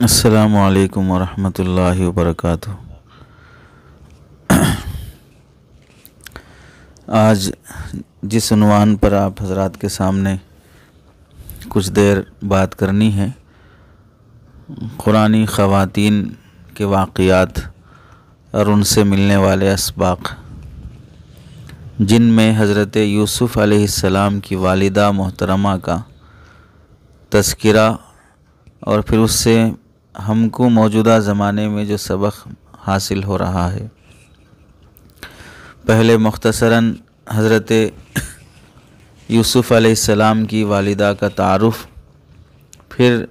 السلام علیکم ورحمۃ اللہ وبرکاتہ۔ آج جس عنوان پر آپ حضرات کے سامنے کچھ دیر بات کرنی ہے، قرآنی خواتین کے واقعات اور ان سے ملنے والے اسباق، جن میں حضرت یوسف علیہ السلام کی والدہ محترمہ کا تذکرہ اور پھر اس سے ہم کو موجودہ زمانے میں جو سبق حاصل ہو رہا ہے۔ پہلے مختصراً حضرت یوسف علیہ السلام کی والدہ کا تعارف، پھر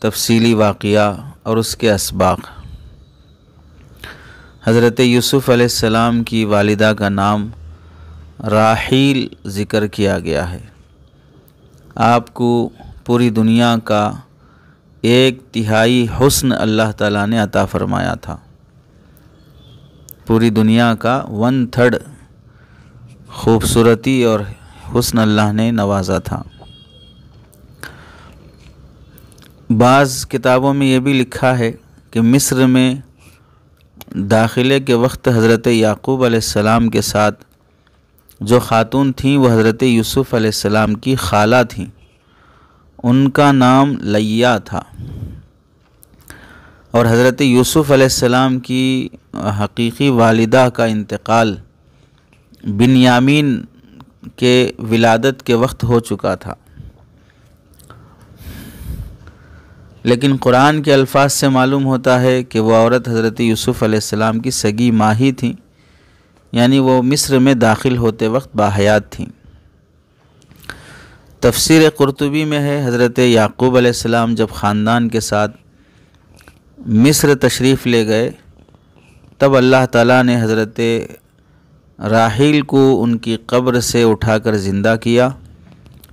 تفصیلی واقعہ اور اس کے اسباق۔ حضرت یوسف علیہ السلام کی والدہ کا نام راحیل ذکر کیا گیا ہے۔ آپ کو پوری دنیا کا 1/3 حسن اللہ تعالیٰ نے عطا فرمایا تھا۔ پوری دنیا کا 1/3 خوبصورتی اور حسن اللہ نے نوازا تھا۔ بعض کتابوں میں یہ بھی لکھا ہے کہ مصر میں داخلے کے وقت حضرت یعقوب علیہ السلام کے ساتھ جو خاتون تھیں وہ حضرت یوسف علیہ السلام کی خالہ تھیں۔ ان کا نام لیا تھا، اور حضرت یوسف علیہ السلام کی حقیقی والدہ کا انتقال بنیامین کے ولادت کے وقت ہو چکا تھا، لیکن قرآن کے الفاظ سے معلوم ہوتا ہے کہ وہ عورت حضرت یوسف علیہ السلام کی سگی ماں ہی تھیں، یعنی وہ مصر میں داخل ہوتے وقت باحیات تھیں۔ تفسیر قرطبی میں ہے حضرت یعقوب علیہ السلام جب خاندان کے ساتھ مصر تشریف لے گئے، تب اللہ تعالیٰ نے حضرت راحیل کو ان کی قبر سے اٹھا کر زندہ کیا۔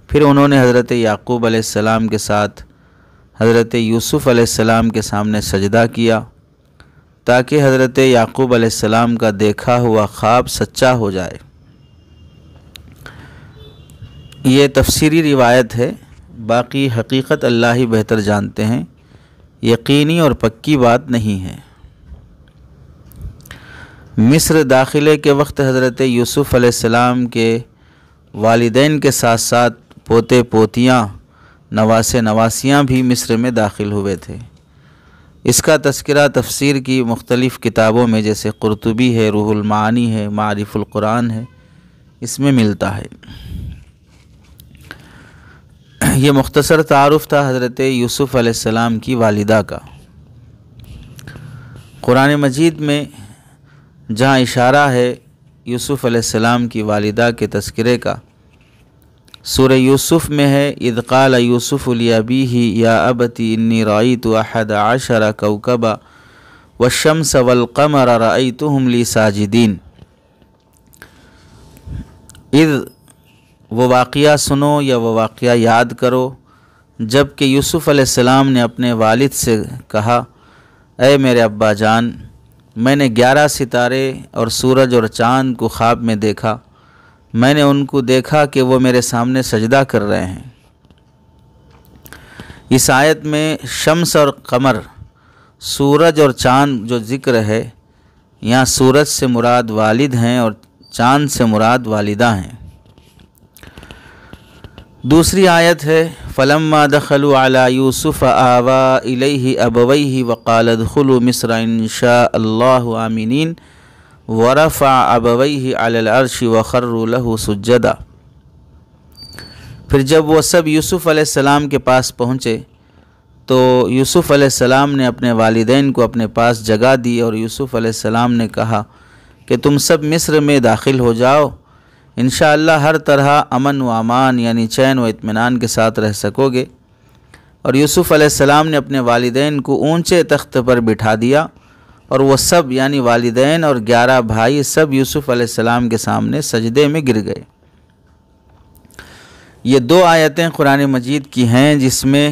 پھر انہوں نے حضرت یعقوب علیہ السلام کے ساتھ حضرت یوسف علیہ السلام کے سامنے سجدہ کیا، تاکہ حضرت یعقوب علیہ السلام کا دیکھا ہوا خواب سچا ہو جائے۔ یہ تفسیری روایت ہے، باقی حقیقت اللہ ہی بہتر جانتے ہیں، یقینی اور پکی بات نہیں ہے۔ مصر داخلے کے وقت حضرت یوسف علیہ السلام کے والدین کے ساتھ ساتھ پوتے پوتیاں، نواسے نواسیاں بھی مصر میں داخل ہوئے تھے۔ اس کا تذکرہ تفسیر کی مختلف کتابوں میں جیسے قرطبی ہے، روح المعانی ہے، معارف القرآن ہے، اس میں ملتا ہے۔ یہ مختصر تعارف تھا حضرت یوسف علیہ السلام کی والدہ کا۔ قرآن مجید میں جہاں اشارہ ہے یوسف علیہ السلام کی والدہ کے تذکرے کا، سورہ یوسف میں ہے اذ قال یوسف لأبیہ یا ابت انی رأیت 11 کوکبا والشمس والقمر رأیتہم لی ساجدین۔ اذ وہ واقعہ سنو یا وہ واقعہ یاد کرو جب کہ یوسف علیہ السلام نے اپنے والد سے کہا، اے میرے ابا جان، میں نے 11 ستارے اور سورج اور چاند کو خواب میں دیکھا، میں نے ان کو دیکھا کہ وہ میرے سامنے سجدہ کر رہے ہیں۔ اس آیت میں شمس اور قمر، سورج اور چاند جو ذکر ہے، یہاں سورج سے مراد والد ہیں اور چاند سے مراد والدہ ہیں۔ دوسری آیت ہے فَلَمَّا دَخَلُوا عَلَى يُوسُفَ آوَى إِلَيْهِ أَبَوَيْهِ وَقَالَ ادْخُلُوا مِصْرَ إِن شَاءَ اللَّهُ آمِنِينَ وَرَفَعَ أَبَوَيْهِ عَلَى الْعَرْشِ وَخَرُّوا لَهُ سُجَّدًا۔ پھر جب وہ سب یوسف علیہ السلام کے پاس پہنچے تو یوسف علیہ السلام نے اپنے والدین کو اپنے پاس جگہ دی، اور یوسف علیہ السلام نے کہا کہ تم سب مصر میں داخل ہو جاؤ، انشاءاللہ ہر طرح امن و امان یعنی چین و اطمینان کے ساتھ رہ سکو گے۔ اور یوسف علیہ السلام نے اپنے والدین کو اونچے تخت پر بٹھا دیا، اور وہ سب یعنی والدین اور 11 بھائی سب یوسف علیہ السلام کے سامنے سجدے میں گر گئے۔ یہ 2 آیتیں قرآن مجید کی ہیں جس میں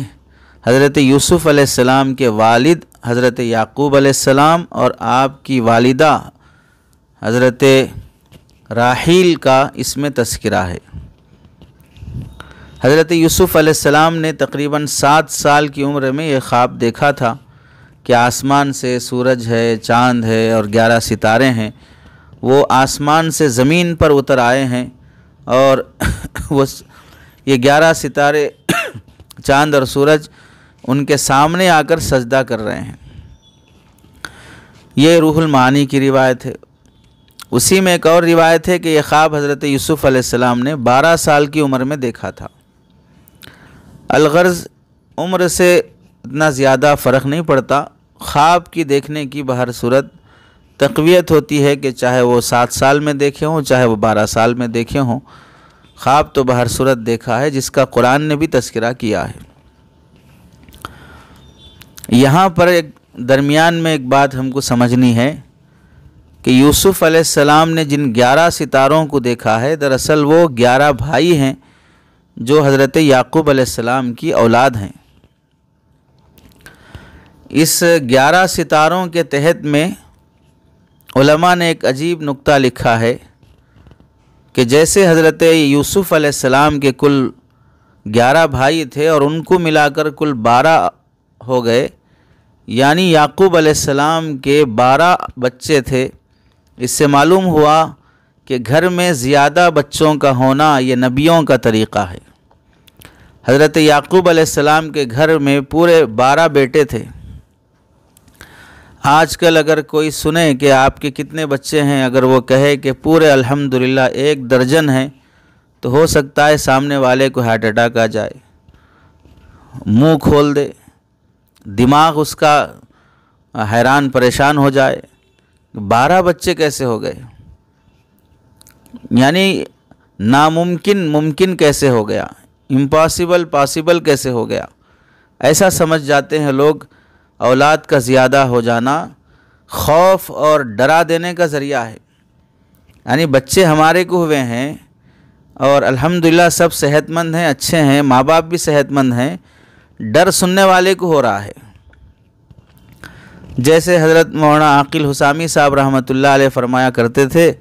حضرت یوسف علیہ السلام کے والد حضرت یعقوب علیہ السلام اور آپ کی والدہ حضرت راحیل کا اس میں تذکرہ ہے۔ حضرت یوسف علیہ السلام نے تقریباً 7 سال کی عمر میں یہ خواب دیکھا تھا کہ آسمان سے سورج ہے، چاند ہے اور 11 ستارے ہیں، وہ آسمان سے زمین پر اتر آئے ہیں اور یہ 11 ستارے چاند اور سورج ان کے سامنے آ کر سجدہ کر رہے ہیں۔ یہ روح المعانی کی روایت ہے۔ اسی میں ایک اور روایت ہے کہ یہ خواب حضرت یوسف علیہ السلام نے 12 سال کی عمر میں دیکھا تھا۔ الغرض عمر سے اتنا زیادہ فرق نہیں پڑتا، خواب کی دیکھنے کی بہر صورت تقویت ہوتی ہے کہ چاہے وہ 7 سال میں دیکھے ہوں چاہے وہ 12 سال میں دیکھے ہوں، خواب تو بہر صورت دیکھا ہے، جس کا قرآن نے بھی تذکرہ کیا ہے۔ یہاں پر ایک درمیان میں ایک بات ہم کو سمجھنی ہے کہ یوسف علیہ السلام نے جن 11 ستاروں کو دیکھا ہے، دراصل وہ 11 بھائی ہیں جو حضرت یعقوب علیہ السلام کی اولاد ہیں۔ اس 11 ستاروں کے تحت میں علماء نے ایک عجیب نکتہ لکھا ہے کہ جیسے حضرت یوسف علیہ السلام کے کل 11 بھائی تھے اور ان کو ملا کر کل 12 ہو گئے، یعنی یعقوب علیہ السلام کے 12 بچے تھے۔ اس سے معلوم ہوا کہ گھر میں زیادہ بچوں کا ہونا یہ نبیوں کا طریقہ ہے۔ حضرت یعقوب علیہ السلام کے گھر میں پورے 12 بیٹے تھے۔ آج کل اگر کوئی سنے کہ آپ کے کتنے بچے ہیں، اگر وہ کہے کہ پورے الحمدللہ 1 درجن ہیں، تو ہو سکتا ہے سامنے والے کو ہارٹ اٹیک آ جائے، منہ کھول دے، دماغ اس کا حیران پریشان ہو جائے۔ 12 بچے کیسے ہو گئے؟ یعنی ناممکن ممکن کیسے ہو گیا؟ امپاسبل پاسبل کیسے ہو گیا؟ ایسا سمجھ جاتے ہیں لوگ۔ اولاد کا زیادہ ہو جانا خوف اور ڈرا دینے کا ذریعہ ہے۔ یعنی بچے ہمارے کو ہوئے ہیں اور الحمدللہ سب صحت مند ہیں، اچھے ہیں، ماں باپ بھی صحت مند ہیں، ڈر سننے والے کو ہو رہا ہے۔ جیسے حضرت مولانا عاقل حسامی صاحب رحمۃ اللہ علیہ فرمایا کرتے تھے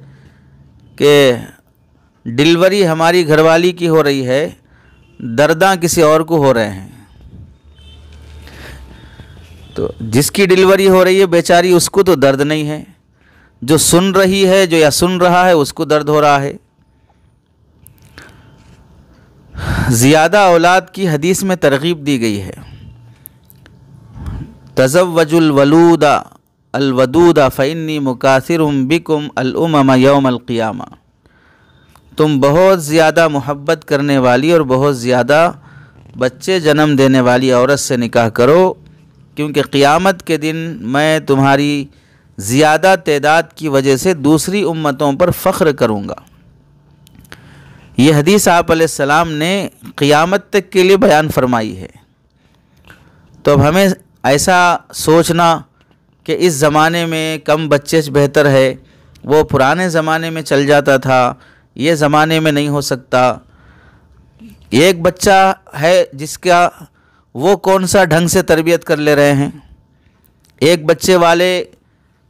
کہ ڈلیوری ہماری گھر والی کی ہو رہی ہے، درداں کسی اور کو ہو رہے ہیں۔ تو جس کی ڈلیوری ہو رہی ہے بیچاری، اس کو تو درد نہیں ہے، جو سن رہی ہے جو یا سن رہا ہے اس کو درد ہو رہا ہے۔ زیادہ اولاد کی حدیث میں ترغیب دی گئی ہے، تزوج الولود الودود فإنی مکاثر بکم الامم یوم القیامہ۔ تم بہت زیادہ محبت کرنے والی اور بہت زیادہ بچے جنم دینے والی عورت سے نکاح کرو، کیونکہ قیامت کے دن میں تمہاری زیادہ تعداد کی وجہ سے دوسری امتوں پر فخر کروں گا۔ یہ حدیث آپ علیہ السلام نے قیامت تک کے لیے بیان فرمائی ہے۔ تو اب ہمیں ایسا سوچنا کہ اس زمانے میں کم بچے بہتر ہے، وہ پرانے زمانے میں چل جاتا تھا، یہ زمانے میں نہیں ہو سکتا۔ ایک بچہ ہے جس کا وہ کون سا ڈھنگ سے تربیت کر لے رہے ہیں، ایک بچے والے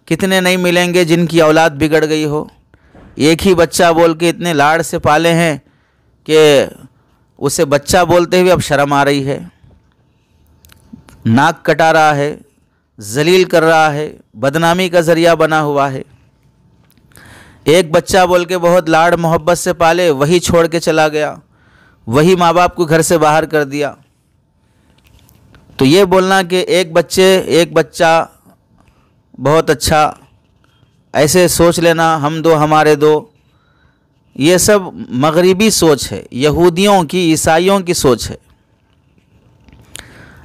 کتنے نہیں ملیں گے جن کی اولاد بگڑ گئی ہو۔ ایک ہی بچہ بول کے اتنے لاڑ سے پالے ہیں کہ اسے بچہ بولتے ہوئے اب شرم آ رہی ہے، ناک کٹا رہا ہے، ذلیل کر رہا ہے، بدنامی کا ذریعہ بنا ہوا ہے۔ ایک بچہ بول کے بہت لاڑ محبت سے پالے، وہی چھوڑ کے چلا گیا، وہی ماں باپ کو گھر سے باہر کر دیا۔ تو یہ بولنا کہ ایک بچہ بہت اچھا، ایسے سوچ لینا ہم دو ہمارے دو، یہ سب مغربی سوچ ہے، یہودیوں کی، عیسائیوں کی سوچ ہے۔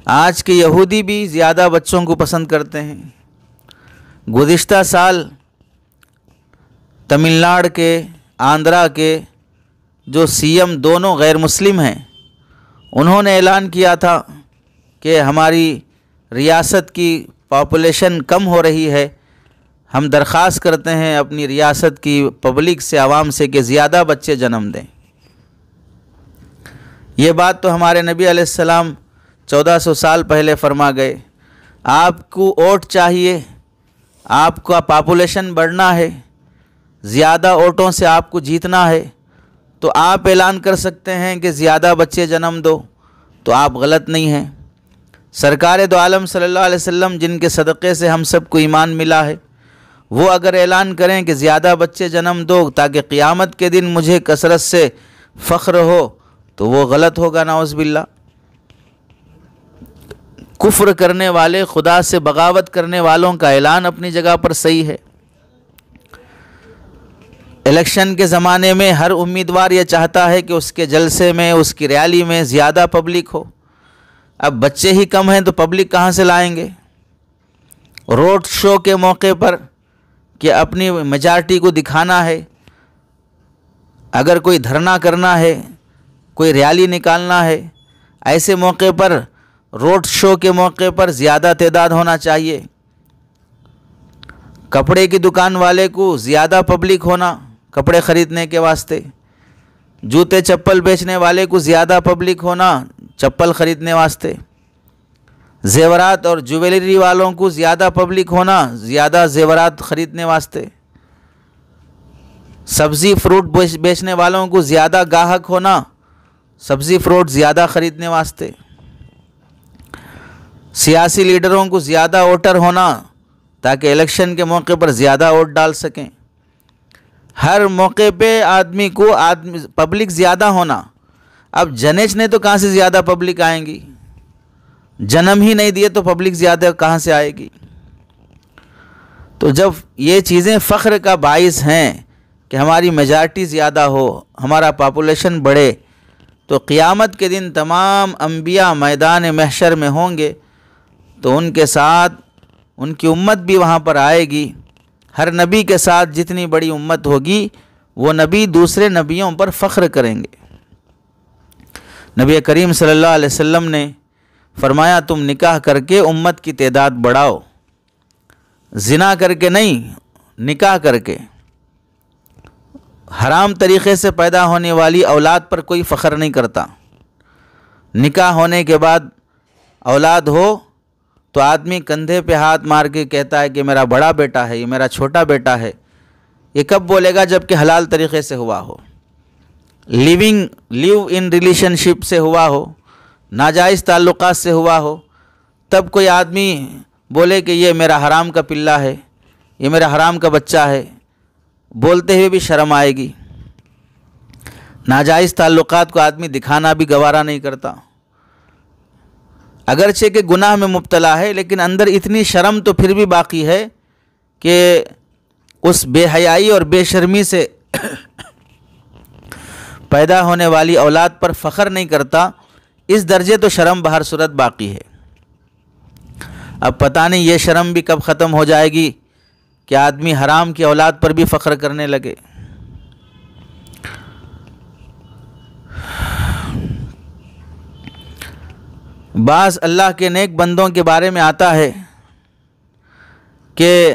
آج کے یہودی بھی زیادہ بچوں کو پسند کرتے ہیں۔ گزشتہ سال تمل ناڈو کے، آندھرا کے جو سی ایم دونوں غیر مسلم ہیں، انہوں نے اعلان کیا تھا کہ ہماری ریاست کی پاپولیشن کم ہو رہی ہے، ہم درخواست کرتے ہیں اپنی ریاست کی پبلک سے، عوام سے کہ زیادہ بچے جنم دیں۔ یہ بات تو ہمارے نبی علیہ السلام 1400 سال پہلے فرما گئے۔ آپ کو ووٹ چاہیے، آپ کا پاپولیشن بڑھنا ہے، زیادہ ووٹوں سے آپ کو جیتنا ہے، تو آپ اعلان کر سکتے ہیں کہ زیادہ بچے جنم دو، تو آپ غلط نہیں ہیں۔ سرکار دو عالم صلی اللہ علیہ وسلم جن کے صدقے سے ہم سب کو ایمان ملا ہے، وہ اگر اعلان کریں کہ زیادہ بچے جنم دو تاکہ قیامت کے دن مجھے کثرت سے فخر ہو، تو وہ غلط ہوگا نعوذ باللہ۔ کفر کرنے والے، خدا سے بغاوت کرنے والوں کا اعلان اپنی جگہ پر صحیح ہے۔ الیکشن کے زمانے میں ہر امیدوار یہ چاہتا ہے کہ اس کے جلسے میں، اس کی ریلی میں زیادہ پبلک ہو۔ اب بچے ہی کم ہیں تو پبلک کہاں سے لائیں گے؟ روڈ شو کے موقع پر کہ اپنی میجارٹی کو دکھانا ہے، اگر کوئی دھرنا کرنا ہے، کوئی ریلی نکالنا ہے، ایسے موقع پر، روڈ شو کے موقع پر زیادہ تعداد ہونا چاہیے۔ کپڑے کی دکان والے کو زیادہ پبلک ہونا کپڑے خریدنے کے واسطے، جوتے چپل بیچنے والے کو زیادہ پبلک ہونا چپل خریدنے واسطے، زیورات اور جویلری والوں کو زیادہ پبلک ہونا زیادہ زیورات خریدنے واسطے، سبزی فروٹ بیچنے والوں کو زیادہ گاہک ہونا سبزی فروٹ زیادہ خریدنے واسطے، سیاسی لیڈروں کو زیادہ ووٹر ہونا تاکہ الیکشن کے موقع پر زیادہ ووٹ ڈال سکیں۔ ہر موقع پہ آدمی کو پبلک زیادہ ہونا۔ اب جنیچ نے تو کہاں سے زیادہ پبلک آئیں گی؟ جنم ہی نہیں دیے تو پبلک زیادہ کہاں سے آئے گی؟ تو جب یہ چیزیں فخر کا باعث ہیں کہ ہماری میجارٹی زیادہ ہو، ہمارا پاپولیشن بڑھے، تو قیامت کے دن تمام انبیاء میدان محشر میں ہوں گے، تو ان کے ساتھ ان کی امت بھی وہاں پر آئے گی۔ ہر نبی کے ساتھ جتنی بڑی امت ہوگی، وہ نبی دوسرے نبیوں پر فخر کریں گے۔ نبی کریم صلی اللہ علیہ وسلم نے فرمایا تم نکاح کر کے امت کی تعداد بڑھاؤ، زنا کر کے نہیں، نکاح کر کے۔ حرام طریقے سے پیدا ہونے والی اولاد پر کوئی فخر نہیں کرتا۔ نکاح ہونے کے بعد اولاد ہو تو آدمی کندھے پہ ہاتھ مار کے کہتا ہے کہ میرا بڑا بیٹا ہے، یہ میرا چھوٹا بیٹا ہے۔ یہ کب بولے گا؟ جب کہ حلال طریقے سے ہوا ہو، لیو ان ریلیشن شپ سے ہوا ہو، ناجائز تعلقات سے ہوا ہو، تب کوئی آدمی بولے کہ یہ میرا حرام کا پلہ ہے، یہ میرا حرام کا بچہ ہے، بولتے ہوئے بھی شرم آئے گی۔ ناجائز تعلقات کو آدمی دکھانا بھی گوارا نہیں کرتا، اگرچہ کہ گناہ میں مبتلا ہے، لیکن اندر اتنی شرم تو پھر بھی باقی ہے کہ اس بے حیائی اور بے شرمی سے پیدا ہونے والی اولاد پر فخر نہیں کرتا۔ اس درجے تو شرم بہر صورت باقی ہے۔ اب پتہ نہیں یہ شرم بھی کب ختم ہو جائے گی کہ آدمی حرام کی اولاد پر بھی فخر کرنے لگے۔ بعض اللہ کے نیک بندوں کے بارے میں آتا ہے کہ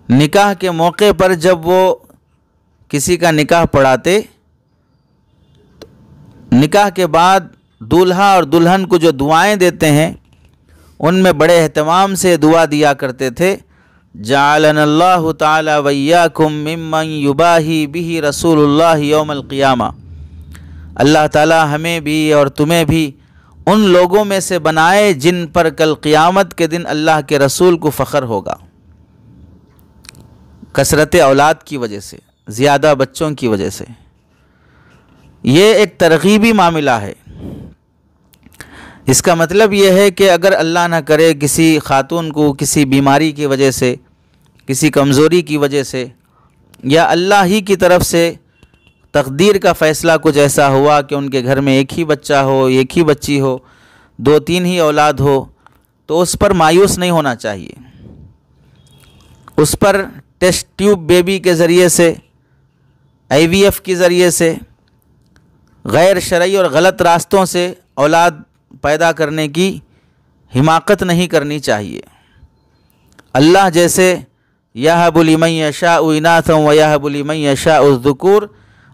نکاح کے موقع پر جب وہ کسی کا نکاح پڑھاتے، نکاح کے بعد دولہا اور دلہن کو جو دعائیں دیتے ہیں ان میں بڑے اہتمام سے دعا دیا کرتے تھے، جعلنا اللہ تعالی ویاکم ممن یباہی بہ رسول اللہ یوم القیامہ، اللہ تعالی ہمیں بھی اور تمہیں بھی ان لوگوں میں سے بنائے جن پر کل قیامت کے دن اللہ کے رسول کو فخر ہوگا، کثرت اولاد کی وجہ سے، زیادہ بچوں کی وجہ سے۔ یہ ایک ترغیبی معاملہ ہے۔ اس کا مطلب یہ ہے کہ اگر اللہ نہ کرے کسی خاتون کو کسی بیماری کی وجہ سے، کسی کمزوری کی وجہ سے، یا اللہ ہی کی طرف سے تقدیر کا فیصلہ کچھ ایسا ہوا کہ ان کے گھر میں ایک ہی بچہ ہو، ایک ہی بچی ہو، 2-3 ہی اولاد ہو، تو اس پر مایوس نہیں ہونا چاہیے۔ اس پر ٹیسٹ ٹیوب بیبی کے ذریعے سے، IVF کے ذریعے سے، غیر شرعی اور غلط راستوں سے اولاد پیدا کرنے کی حماقت نہیں کرنی چاہیے۔ اللہ جیسے یَهَبُ لِمَن یَشَاءُ إِنَاثًا وَيَهَبُ لِمَن یَشَاءُ الذُّکُورَ،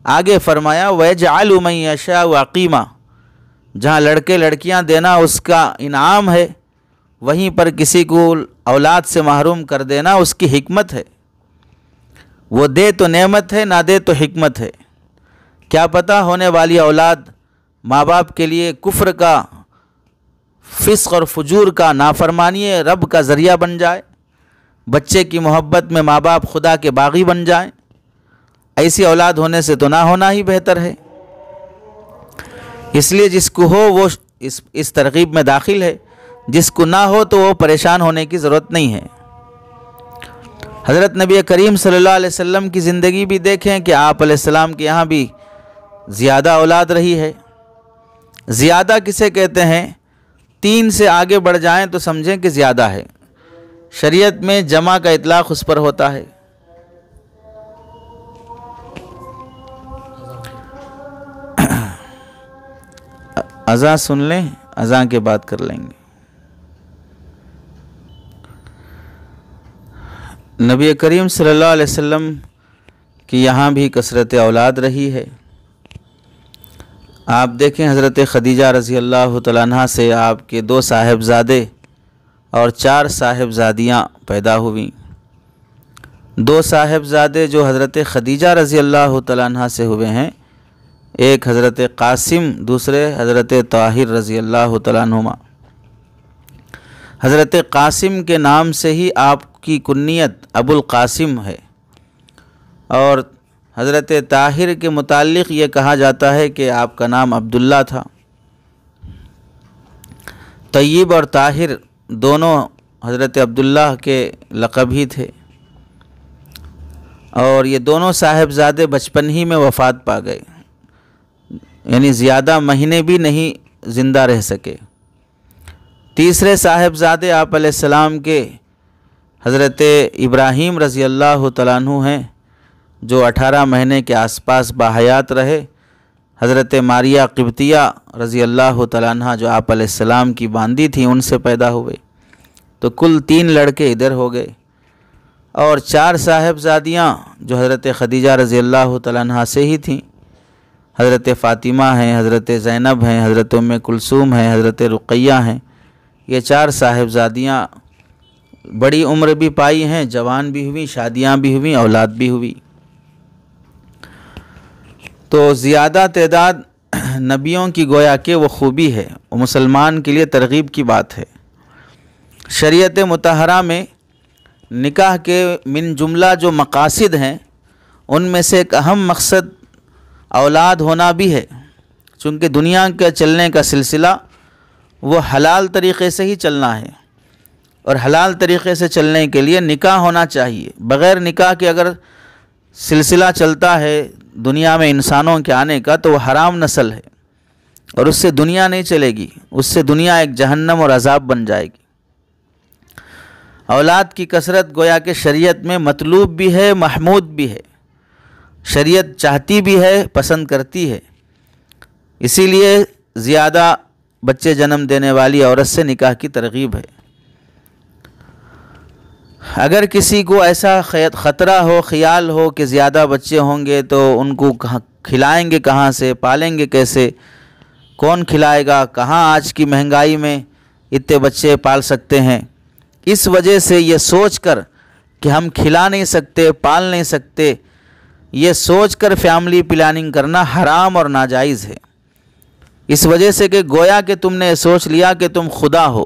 آگے فرمایا وَيَجْعَلُ مَن یَشَاءُ عَقِیمًا، جہاں لڑکے لڑکیاں دینا اس کا انعام ہے، وہیں پر کسی کو اولاد سے محروم کر دینا اس کی حکمت ہے۔ وہ دے تو نعمت ہے، نہ دے تو حکمت ہے۔ کیا پتہ ہونے والی اولاد ماں باپ کے لیے کفر کا، فسق اور فجور کا، نافرمانی رب کا ذریعہ بن جائے، بچے کی محبت میں ماں باپ خدا کے باغی بن جائیں۔ ایسی اولاد ہونے سے تو نہ ہونا ہی بہتر ہے۔ اس لیے جس کو ہو وہ اس ترغیب میں داخل ہے، جس کو نہ ہو تو وہ پریشان ہونے کی ضرورت نہیں ہے۔ حضرت نبی کریم صلی اللہ علیہ وسلم کی زندگی بھی دیکھیں کہ آپ علیہ السلام کے یہاں بھی زیادہ اولاد رہی ہے۔ زیادہ کسے کہتے ہیں؟ 3 سے آگے بڑھ جائیں تو سمجھیں کہ زیادہ ہے۔ شریعت میں جمع کا اطلاق اس پر ہوتا ہے۔ اذان سن لیں، اذان کے بعد کر لیں گے۔ نبی کریم صلی اللہ علیہ وسلم کی یہاں بھی کثرت اولاد رہی ہے۔ آپ دیکھیں حضرت خدیجہ رضی اللہ تعالیٰ عنہ سے آپ کے 2 صاحبزادے اور 4 صاحبزادیاں پیدا ہوئیں۔ 2 صاحبزادے جو حضرت خدیجہ رضی اللہ تعالیٰ عنہ سے ہوئے ہیں، ایک حضرت قاسم، دوسرے حضرت طاہر رضی اللہ تعالیٰ عنہما۔ حضرت قاسم کے نام سے ہی آپ کی کنیت ابو القاسم ہے، اور حضرت طاہر کے متعلق یہ کہا جاتا ہے کہ آپ کا نام عبداللہ تھا۔ طیب اور طاہر دونوں حضرت عبداللہ کے لقب ہی تھے، اور یہ دونوں صاحبزادے بچپن ہی میں وفات پا گئے، یعنی زیادہ مہینے بھی نہیں زندہ رہ سکے۔ تیسرے صاحبزادے آپ علیہ السلام کے حضرت ابراہیم رضی اللہ تعالیٰ عنہ ہیں، جو 18 مہینے کے آس پاس باحیات رہے۔ حضرت ماریہ قبطیہ رضی اللہ تعالیٰ عنہ جو آپ علیہ السلام کی باندی تھیں، ان سے پیدا ہوئے، تو کل 3 لڑکے ادھر ہو گئے، اور 4 صاحبزادیاں جو حضرت خدیجہ رضی اللہ تعالیٰ عنہ سے ہی تھیں۔ حضرت فاطمہ ہیں، حضرت زینب ہیں، حضرت ام کلثوم ہیں، حضرت رقیہ ہیں۔ یہ 4 صاحبزادیاں بڑی عمر بھی پائی ہیں، جوان بھی ہوئیں، شادیاں بھی ہوئیں، اولاد بھی ہوئی۔ تو زیادہ تعداد نبیوں کی گویا کہ وہ خوبی ہے، وہ مسلمان کے لیے ترغیب کی بات ہے۔ شریعت مطہرہ میں نکاح کے من جملہ جو مقاصد ہیں، ان میں سے ایک اہم مقصد اولاد ہونا بھی ہے، چونکہ دنیا کا چلنے کا سلسلہ وہ حلال طریقے سے ہی چلنا ہے، اور حلال طریقے سے چلنے کے لیے نکاح ہونا چاہیے۔ بغیر نکاح کے اگر سلسلہ چلتا ہے دنیا میں انسانوں کے آنے کا، تو وہ حرام نسل ہے، اور اس سے دنیا نہیں چلے گی، اس سے دنیا ایک جہنم اور عذاب بن جائے گی۔ اولاد کی کثرت گویا کہ شریعت میں مطلوب بھی ہے، محمود بھی ہے، شریعت چاہتی بھی ہے، پسند کرتی ہے۔ اسی لیے زیادہ بچے جنم دینے والی عورت سے نکاح کی ترغیب ہے۔ اگر کسی کو ایسا خطرہ ہو، خیال ہو کہ زیادہ بچے ہوں گے تو ان کو کھلائیں گے کہاں سے، پالیں گے کیسے، کون کھلائے گا، کہاں آج کی مہنگائی میں اتنے بچے پال سکتے ہیں، اس وجہ سے یہ سوچ کر کہ ہم کھلا نہیں سکتے، پال نہیں سکتے، یہ سوچ کر فیملی پلاننگ کرنا حرام اور ناجائز ہے۔ اس وجہ سے کہ گویا کہ تم نے سوچ لیا کہ تم خدا ہو،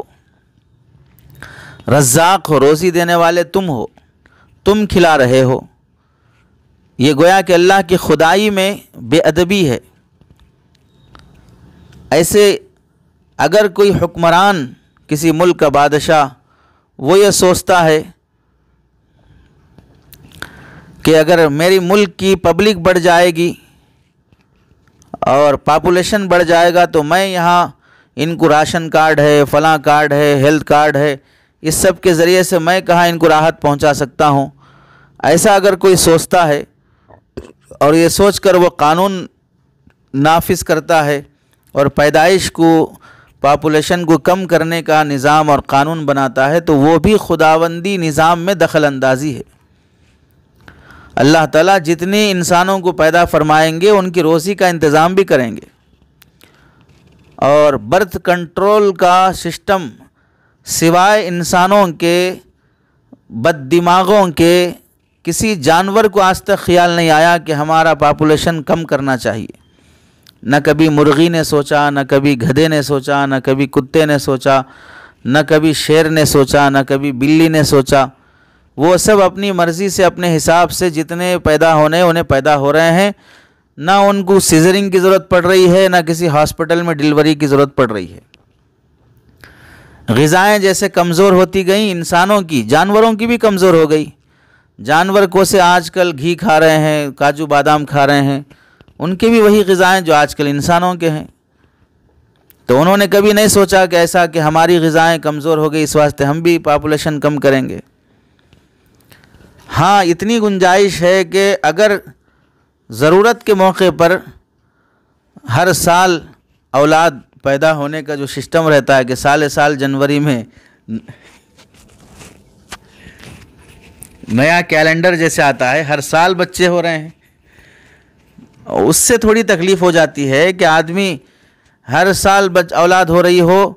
رزاق ہو، روزی دینے والے تم ہو، تم کھلا رہے ہو، یہ گویا کہ اللہ کی خدائی میں بے ادبی ہے۔ ایسے اگر کوئی حکمران، کسی ملک کا بادشاہ، وہ یہ سوچتا ہے کہ اگر میری ملک کی پبلک بڑھ جائے گی اور پاپولیشن بڑھ جائے گا تو میں یہاں ان کو راشن کارڈ ہے، فلاں کارڈ ہے، ہیلتھ کارڈ ہے، اس سب کے ذریعے سے میں کہاں ان کو راحت پہنچا سکتا ہوں، ایسا اگر کوئی سوچتا ہے اور یہ سوچ کر وہ قانون نافذ کرتا ہے اور پیدائش کو، پاپولیشن کو کم کرنے کا نظام اور قانون بناتا ہے، تو وہ بھی خداوندی نظام میں دخل اندازی ہے۔ اللہ تعالیٰ جتنی انسانوں کو پیدا فرمائیں گے ان کی روزی کا انتظام بھی کریں گے، اور برتھ کنٹرول کا سسٹم سوائے انسانوں کے بد دماغوں کے کسی جانور کو آج تک خیال نہیں آیا کہ ہمارا پاپولیشن کم کرنا چاہیے. نہ کبھی مرغی نے سوچا، نہ کبھی گدھے نے سوچا، نہ کبھی کتے نے سوچا، نہ کبھی شیر نے سوچا، نہ کبھی بلی نے سوچا. وہ سب اپنی مرضی سے اپنے حساب سے جتنے پیدا ہونے انہیں پیدا ہو رہے ہیں. نہ ان کو سیزرنگ کی ضرورت پڑ رہی ہے، نہ کسی ہاسپٹل میں ڈلیوری کی ضرورت پڑ رہی ہے. غذائیں جیسے کمزور ہوتی گئیں انسانوں کی، جانوروں کی بھی کمزور ہو گئی. جانور کو سے آج کل گھی کھا رہے ہیں، کاجو بادام کھا رہے ہیں، ان کے بھی وہی غذائیں جو آج کل انسانوں کے ہیں. تو انہوں نے کبھی نہیں سوچا کہ ایسا کہ ہماری غذائیں کمزور ہو گئی، اس واسطے ہم بھی پاپولیشن کم کریں گے. ہاں اتنی گنجائش ہے کہ اگر ضرورت کے موقع پر ہر سال اولاد پیدا ہونے کا جو سسٹم رہتا ہے کہ سال جنوری میں نیا کیلنڈر جیسے آتا ہے، ہر سال بچے ہو رہے ہیں، اس سے تھوڑی تکلیف ہو جاتی ہے کہ آدمی ہر سال اولاد ہو رہی ہو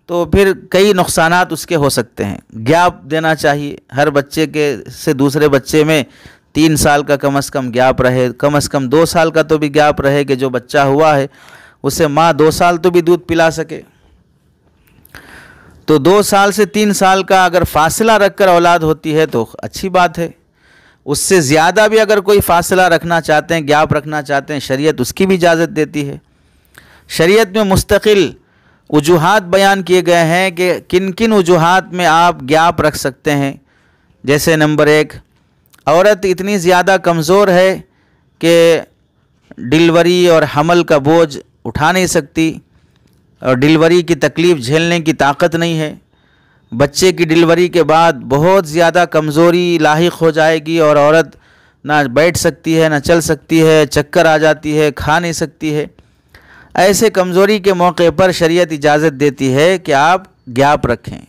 تو پھر کئی نقصانات اس کے ہو سکتے ہیں. گیپ دینا چاہیے، ہر بچے کے سے دوسرے بچے میں 3 سال کا کم از کم گیپ رہے، کم از کم 2 سال کا تو بھی گیپ رہے کہ جو بچہ ہوا ہے اسے ماں 2 سال تو بھی دودھ پلا سکے. تو 2 سال سے 3 سال کا اگر فاصلہ رکھ کر اولاد ہوتی ہے تو اچھی بات ہے. اس سے زیادہ بھی اگر کوئی فاصلہ رکھنا چاہتے ہیں، گیپ رکھنا چاہتے ہیں، شریعت اس کی بھی اجازت دیتی ہے. شریعت میں مستقل وجوہات بیان کیے گئے ہیں کہ کن کن وجوہات میں آپ گیپ رکھ سکتے ہیں. جیسے نمبر 1، عورت اتنی زیادہ کمزور ہے کہ ڈلیوری اور حمل کا بوجھ اٹھا نہیں سکتی اور ڈلیوری کی تکلیف جھیلنے کی طاقت نہیں ہے. بچے کی ڈلیوری کے بعد بہت زیادہ کمزوری لاحق ہو جائے گی اور عورت نہ بیٹھ سکتی ہے، نہ چل سکتی ہے، چکر آ جاتی ہے، کھا نہیں سکتی ہے. ایسے کمزوری کے موقع پر شریعت اجازت دیتی ہے کہ آپ گیپ رکھیں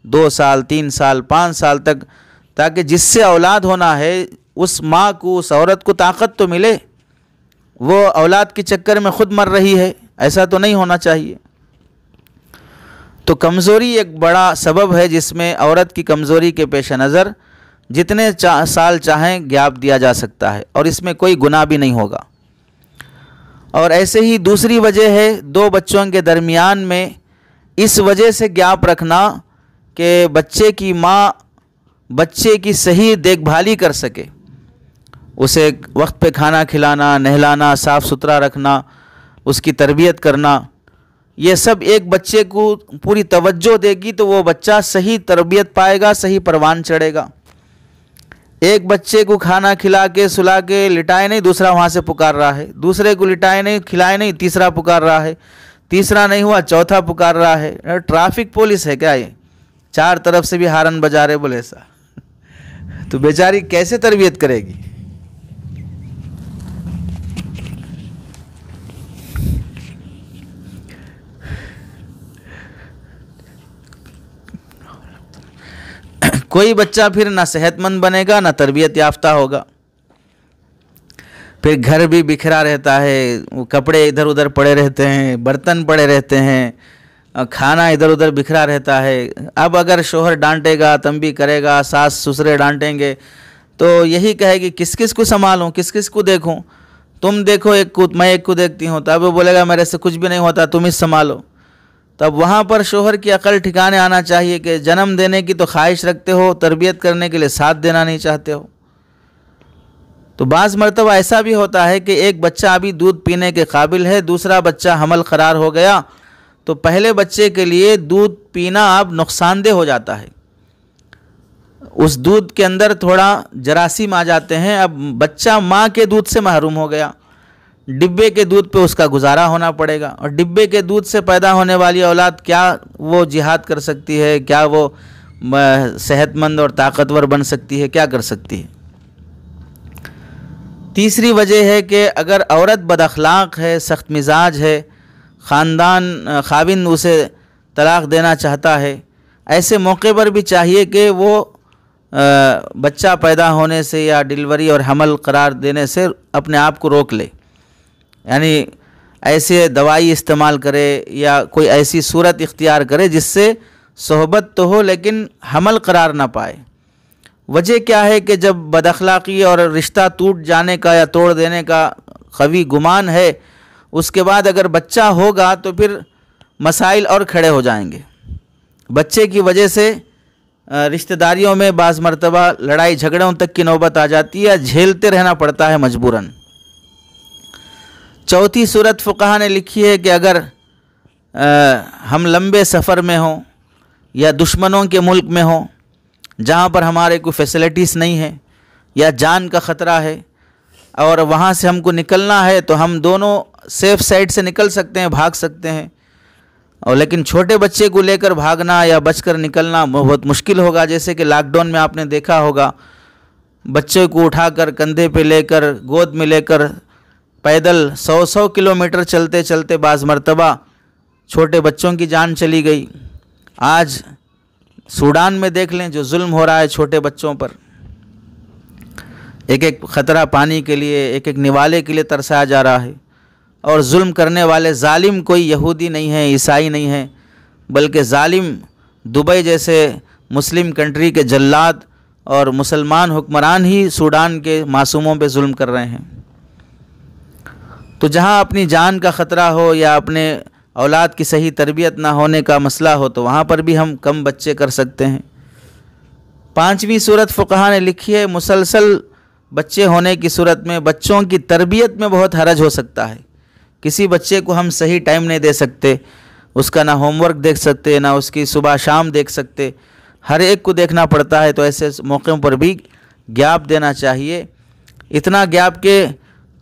2 سال، 3 سال، 5 سال تک، تاکہ جس سے اولاد ہونا ہے اس ماں کو، اس عورت کو طاقت تو ملے. وہ اولاد کے چکر میں خود مر رہی ہے، ایسا تو نہیں ہونا چاہیے. تو کمزوری ایک بڑا سبب ہے جس میں عورت کی کمزوری کے پیش نظر جتنے سال چاہیں گیپ دیا جا سکتا ہے اور اس میں کوئی گناہ بھی نہیں ہوگا. اور ایسے ہی دوسری وجہ ہے 2 بچوں کے درمیان میں اس وجہ سے گیپ رکھنا کہ بچے کی ماں بچے کی صحیح دیکھ بھالی کر سکے، اسے وقت پہ کھانا کھلانا، نہلانا، صاف ستھرا رکھنا، اس کی تربیت کرنا. یہ سب ایک بچے کو پوری توجہ دے گی تو وہ بچہ صحیح تربیت پائے گا، صحیح پروان چڑھے گا. ایک بچے کو کھانا کھلا کے سلا کے لٹائے نہیں، دوسرا وہاں سے پکار رہا ہے، دوسرے کو لٹائے نہیں کھلائے نہیں، تیسرا پکار رہا ہے، تیسرا نہیں ہوا چوتھا پکار رہا ہے. ٹرافک پولیس ہے کیا یہ؟ 4 طرف سے بھی ہارن بجا رہے بولے ایسا. تو بیچاری کیسے تربیت کرے گی؟ کوئی بچہ پھر نہ صحت مند بنے گا، نہ تربیت یافتہ ہوگا. پھر گھر بھی بکھرا رہتا ہے، وہ کپڑے ادھر ادھر پڑے رہتے ہیں، برتن پڑے رہتے ہیں، کھانا ادھر ادھر بکھرا رہتا ہے. اب اگر شوہر ڈانٹے گا، تنبیہ کرے گا، ساس سسرے ڈانٹیں گے تو یہی کہے گی کس کس کو سنبھالوں، کس کس کو دیکھوں؟ تم دیکھو ایک کو، میں ایک کو دیکھتی ہوں. تب وہ بولے گا میرے سے کچھ بھی نہیں ہوتا، تم ہی سنبھالو. تب وہاں پر شوہر کی عقل ٹھکانے آنا چاہیے کہ جنم دینے کی تو خواہش رکھتے ہو، تربیت کرنے کے لیے ساتھ دینا نہیں چاہتے ہو. تو بعض مرتبہ ایسا بھی ہوتا ہے کہ ایک بچہ ابھی دودھ پینے کے قابل ہے، دوسرا بچہ حمل قرار ہو گیا تو پہلے بچے کے لیے دودھ پینا اب نقصان دہ ہو جاتا ہے. اس دودھ کے اندر تھوڑا جراثیم آ جاتے ہیں، اب بچہ ماں کے دودھ سے محروم ہو گیا، ڈبے کے دودھ پہ اس کا گزارا ہونا پڑے گا. اور ڈبے کے دودھ سے پیدا ہونے والی اولاد کیا وہ جہاد کر سکتی ہے؟ کیا وہ صحت مند اور طاقتور بن سکتی ہے؟ کیا کر سکتی ہے؟ تیسری وجہ ہے کہ اگر عورت بد اخلاق ہے، سخت مزاج ہے، خاوند اسے طلاق دینا چاہتا ہے، ایسے موقع پر بھی چاہیے کہ وہ بچہ پیدا ہونے سے یا ڈلیوری اور حمل قرار دینے سے اپنے آپ کو روک لے. یعنی ایسے دوائی استعمال کرے یا کوئی ایسی صورت اختیار کرے جس سے صحبت تو ہو لیکن حمل قرار نہ پائے. وجہ کیا ہے کہ جب بد اخلاقی اور رشتہ ٹوٹ جانے کا یا توڑ دینے کا قوی گمان ہے، اس کے بعد اگر بچہ ہوگا تو پھر مسائل اور کھڑے ہو جائیں گے۔ بچے کی وجہ سے رشتہ داریوں میں بعض مرتبہ لڑائی جھگڑوں تک کی نوبت آ جاتی ہے، جھیلتے رہنا پڑتا ہے مجبوراً۔ چوتھی صورت فقہا نے لکھی ہے کہ اگر ہم لمبے سفر میں ہوں یا دشمنوں کے ملک میں ہوں جہاں پر ہمارے کوئی فیسلٹیز نہیں ہے یا جان کا خطرہ ہے، اور وہاں سے ہم کو نکلنا ہے تو ہم دونوں سیف سائڈ سے نکل سکتے ہیں، بھاگ سکتے ہیں، اور لیکن چھوٹے بچے کو لے کر بھاگنا یا بچ کر نکلنا بہت مشکل ہوگا۔ جیسے کہ لاک ڈاؤن میں آپ نے دیکھا ہوگا، بچے کو اٹھا کر کندھے پہ لے کر گود میں لے کر پیدل 100 کلومیٹر چلتے چلتے بعض مرتبہ چھوٹے بچوں کی جان چلی گئی۔ آج سوڈان میں دیکھ لیں جو ظلم ہو رہا ہے چھوٹے بچوں پر، ایک ایک خطرہ پانی کے لیے، ایک ایک نوالے کے لیے ترسایا جا رہا ہے، اور ظلم کرنے والے ظالم کوئی یہودی نہیں ہے، عیسائی نہیں ہے، بلکہ ظالم دبئی جیسے مسلم کنٹری کے جلاد اور مسلمان حکمران ہی سوڈان کے معصوموں پہ ظلم کر رہے ہیں۔ تو جہاں اپنی جان کا خطرہ ہو یا اپنے اولاد کی صحیح تربیت نہ ہونے کا مسئلہ ہو تو وہاں پر بھی ہم کم بچے کر سکتے ہیں۔ پانچویں صورت فقہا نے لکھی ہے، مسلسل بچے ہونے کی صورت میں بچوں کی تربیت میں بہت حرج ہو سکتا ہے۔ کسی بچے کو ہم صحیح ٹائم نہیں دے سکتے، اس کا نہ ہوم ورک دیکھ سکتے، نہ اس کی صبح شام دیکھ سکتے، ہر ایک کو دیکھنا پڑتا ہے، تو ایسے موقعوں پر بھی گیپ دینا چاہیے۔ اتنا گیپ کہ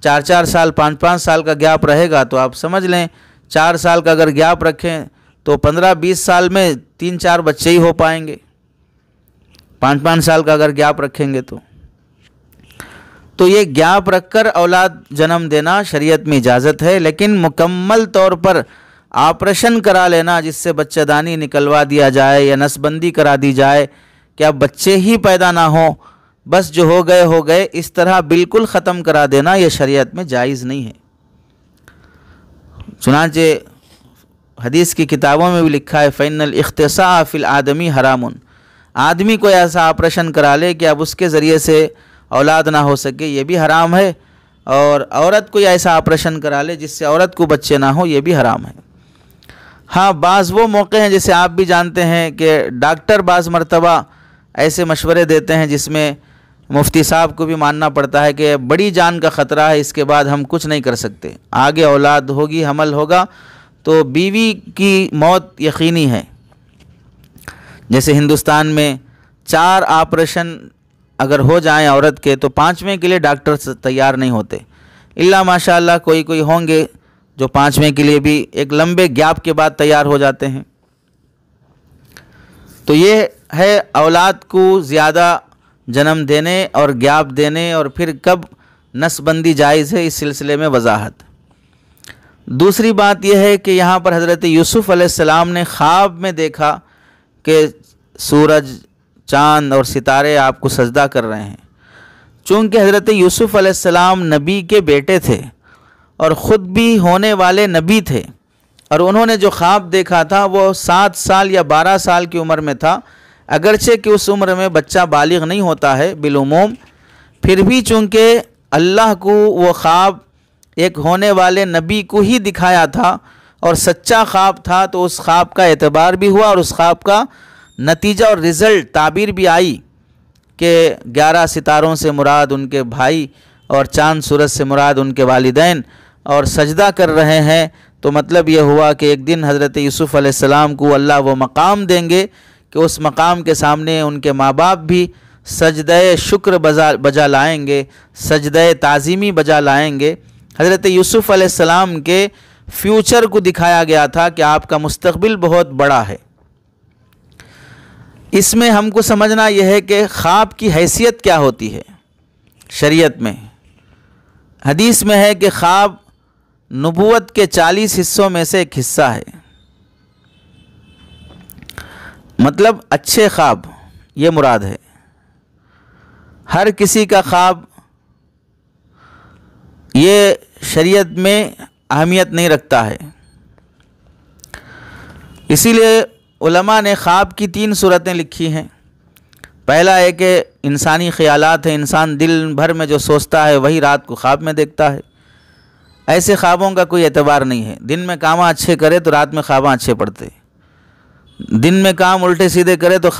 4 سال 5 سال کا گیپ رہے گا تو آپ سمجھ لیں 4 سال کا اگر گیپ رکھیں تو 15-20 سال میں 3-4 بچے ہی ہو پائیں گے، 5 سال کا اگر گیپ رکھیں گے تو یہ گیپ رکھ کر اولاد جنم دینا شریعت میں اجازت ہے، لیکن مکمل طور پر آپریشن کرا لینا جس سے بچہ دانی نکلوا دیا جائے یا نس بندی کرا دی جائے کہ اب بچے ہی پیدا نہ ہوں، بس جو ہو گئے، اس طرح بالکل ختم کرا دینا یہ شریعت میں جائز نہیں ہے۔ چنانچہ حدیث کی کتابوں میں بھی لکھا ہے فَإِنَّ الْإِخْتِصَاءَ فِي الْآدَمِ حَرَامٌ، آدمی کو ایسا آپریشن کرا لے کہ اب اس کے ذریعے سے اولاد نہ ہو سکے، یہ بھی حرام ہے، اور عورت کو ایسا آپریشن کرا لے جس سے عورت کو بچے نہ ہو، یہ بھی حرام ہے۔ ہاں بعض وہ موقع ہیں جسے آپ بھی جانتے ہیں کہ ڈاکٹر بعض مرتبہ ایسے مشورے دیتے ہیں جس میں مفتی صاحب کو بھی ماننا پڑتا ہے کہ بڑی جان کا خطرہ ہے، اس کے بعد ہم کچھ نہیں کر سکتے، آگے اولاد ہوگی، حمل ہوگا تو بیوی کی موت یقینی ہے۔ جیسے ہندوستان میں 4 آپریشن اگر ہو جائیں عورت کے تو 5ویں کے لیے ڈاکٹر تیار نہیں ہوتے، الا ماشاءاللہ کوئی ہوں گے جو 5ویں کے لیے بھی ایک لمبے گیپ کے بعد تیار ہو جاتے ہیں۔ تو یہ ہے اولاد کو زیادہ جنم دینے اور گیپ دینے اور پھر کب نس بندی جائز ہے، اس سلسلے میں وضاحت۔ دوسری بات یہ ہے کہ یہاں پر حضرت یوسف علیہ السلام نے خواب میں دیکھا کہ سورج، چاند اور ستارے آپ کو سجدہ کر رہے ہیں۔ چونکہ حضرت یوسف علیہ السلام نبی کے بیٹے تھے اور خود بھی ہونے والے نبی تھے، اور انہوں نے جو خواب دیکھا تھا وہ 7 سال یا 12 سال کی عمر میں تھا، اگرچہ کہ اس عمر میں بچہ بالغ نہیں ہوتا ہے بالعموم، پھر بھی چونکہ اللہ کو وہ خواب ایک ہونے والے نبی کو ہی دکھایا تھا اور سچا خواب تھا، تو اس خواب کا اعتبار بھی ہوا اور اس خواب کا نتیجہ اور رزلٹ تعبیر بھی آئی کہ 11 ستاروں سے مراد ان کے بھائی اور چاند سورج سے مراد ان کے والدین اور سجدہ کر رہے ہیں۔ تو مطلب یہ ہوا کہ ایک دن حضرت یوسف علیہ السلام کو اللہ وہ مقام دیں گے کہ اس مقام کے سامنے ان کے ماں باپ بھی سجدہ شکر بجا لائیں گے، سجدہ تعظیمی بجا لائیں گے۔ حضرت یوسف علیہ السلام کے فیوچر کو دکھایا گیا تھا کہ آپ کا مستقبل بہت بڑا ہے۔ اس میں ہم کو سمجھنا یہ ہے کہ خواب کی حیثیت کیا ہوتی ہے شریعت میں۔ حدیث میں ہے کہ خواب نبوت کے 40 حصوں میں سے ایک حصہ ہے، مطلب اچھے خواب یہ مراد ہے۔ ہر کسی کا خواب یہ شریعت میں اہمیت نہیں رکھتا ہے، اسی لیے علماء نے خواب کی 3 صورتیں لکھی ہیں۔ پہلا ہے کہ انسانی خیالات ہیں، انسان دل بھر میں جو سوچتا ہے وہی رات کو خواب میں دیکھتا ہے۔ ایسے خوابوں کا کوئی اعتبار نہیں ہے، دن میں کام اچھے کرے تو رات میں خواب اچھے پڑتے، دن میں کام الٹے سیدھے کرے تو